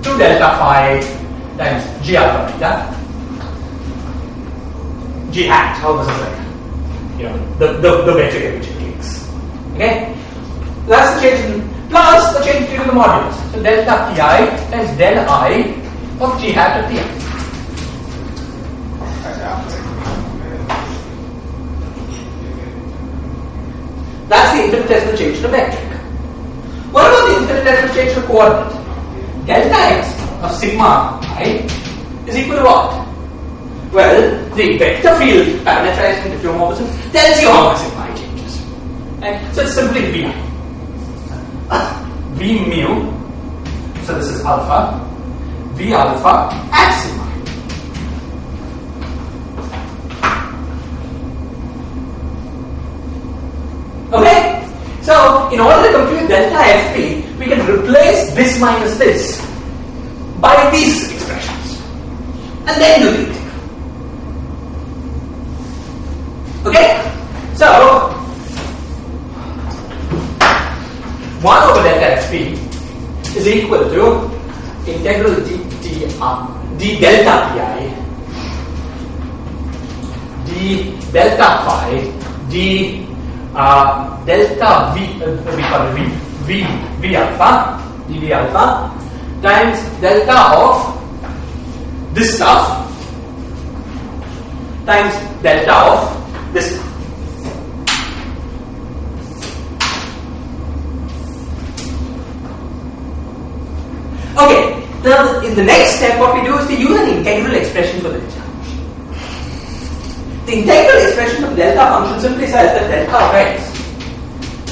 2 delta phi times g alpha beta. G hat, how does it say? You know, the metric at which it takes. Okay? That's the change in, plus the change due to the modulus. So delta pi times del I of g hat of ti. That's the infinitesimal change to metric. What about the infinitesimal change to coordinate? Delta x of sigma I is equal to what? Well, the vector field parameterized in diffeomorphism tells you how much sigma I changes. Right? So it's simply V. V mu, so this is alpha, V alpha at sigma. Okay? So, in order to compute delta fp, we can replace this minus this by these expressions. And then do the integral. Okay? So, 1 over delta xp is equal to integral d delta pi d delta phi d delta v we call it v alpha dv alpha times delta of this stuff times delta of this stuff. Okay, now in the next step what we do is to use an integral expression for the delta function. The integral expression of the delta function simply says that delta of x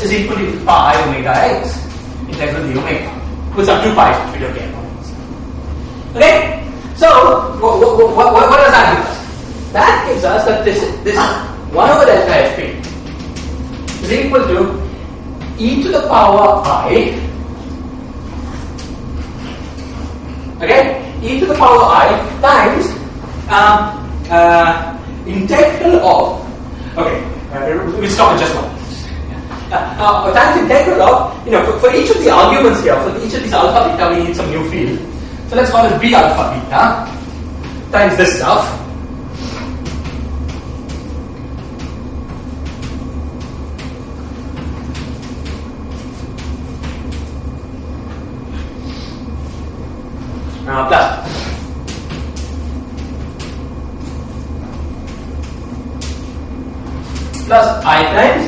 is equal to pi omega x integral d omega with some 2 pi's which we don't care about. Okay? So, what does that give us? That gives us that this 1 over delta fp is equal to e to the power I, okay, e to the power I times integral of, okay, we'll stop at just one. Times integral of, for each of the arguments here, for each of these alpha beta, we need some new field. So let's call it b alpha beta times this stuff. Plus I times,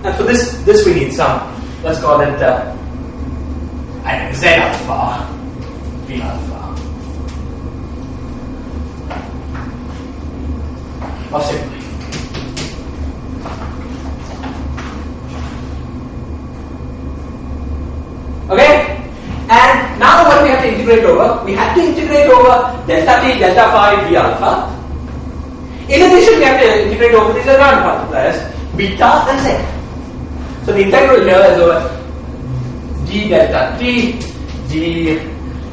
and for this we need some, let's call it z alpha, v alpha, or simply. Okay? And now what we have to integrate over? We have to integrate over delta t, delta phi, v alpha. In addition, we have to integrate over these Lagrange multipliers, beta and z. So the integral here is over d delta t, d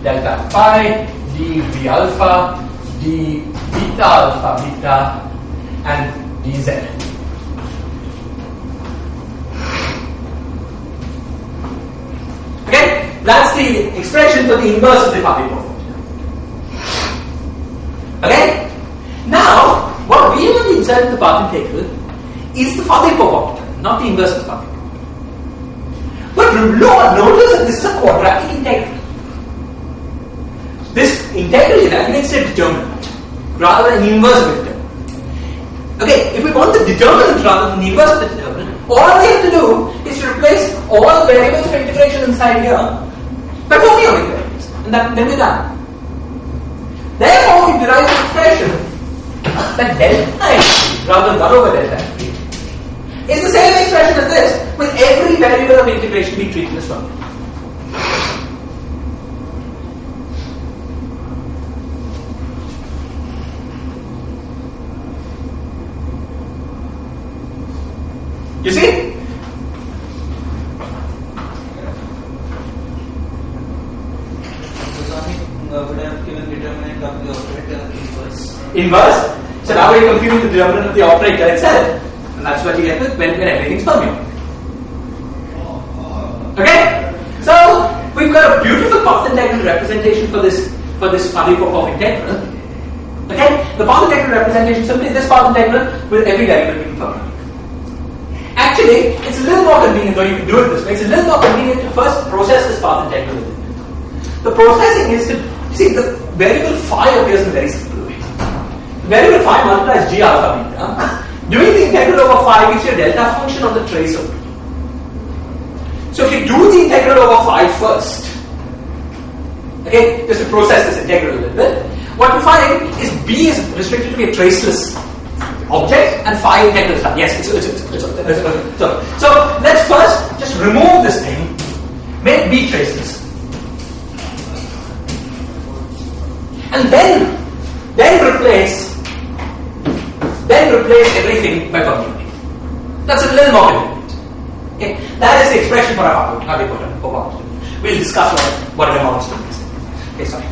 delta phi, d v alpha, d beta alpha beta, and dz. Okay? That's the expression for the inverse of the Fabry-Pop formula. Okay? Now, what we want to insert in the path integral is the Fabry-Pop term, not the inverse of the Fabry-Pop. But notice that this is a quadratic integral. This integral evaluates a determinant rather than inverse of the determinant. Okay, if we want the determinant rather than the inverse of the determinant, all we have to do is to replace all variables of integration inside here by fermionic variables. And then we're done. Therefore, we derive the expression that delta x rather than 1 over delta x is the same expression as this, with every variable of integration being treated as one. You see? Would have given determinant of the operator inverse. Inverse? So now we're computing the determinant of the operator itself. And that's what you get with when everything's permuted. Okay? So we've got a beautiful path integral representation for this Faddeev-Popov integral. Okay? The path integral representation simply this path integral with every variable being permuted. Actually, it's a little more convenient, though you can do it this way, it's a little more convenient to first process this path integral with it. The processing is to, see, the variable phi appears in a very simple way. The variable phi multiplies g alpha beta. Doing the integral over phi gives you a delta function on the trace of b. So if you do the integral over phi first, okay, just to process this integral a little bit, what you find is b is restricted to be a traceless object and phi integral is done. Yes, so let's first just remove this thing, make b traceless, and then replace everything by permuting. That's a little more convenient. Okay, that is the expression for our Faddeev-Popov. We'll discuss what it amounts to. Okay, sorry.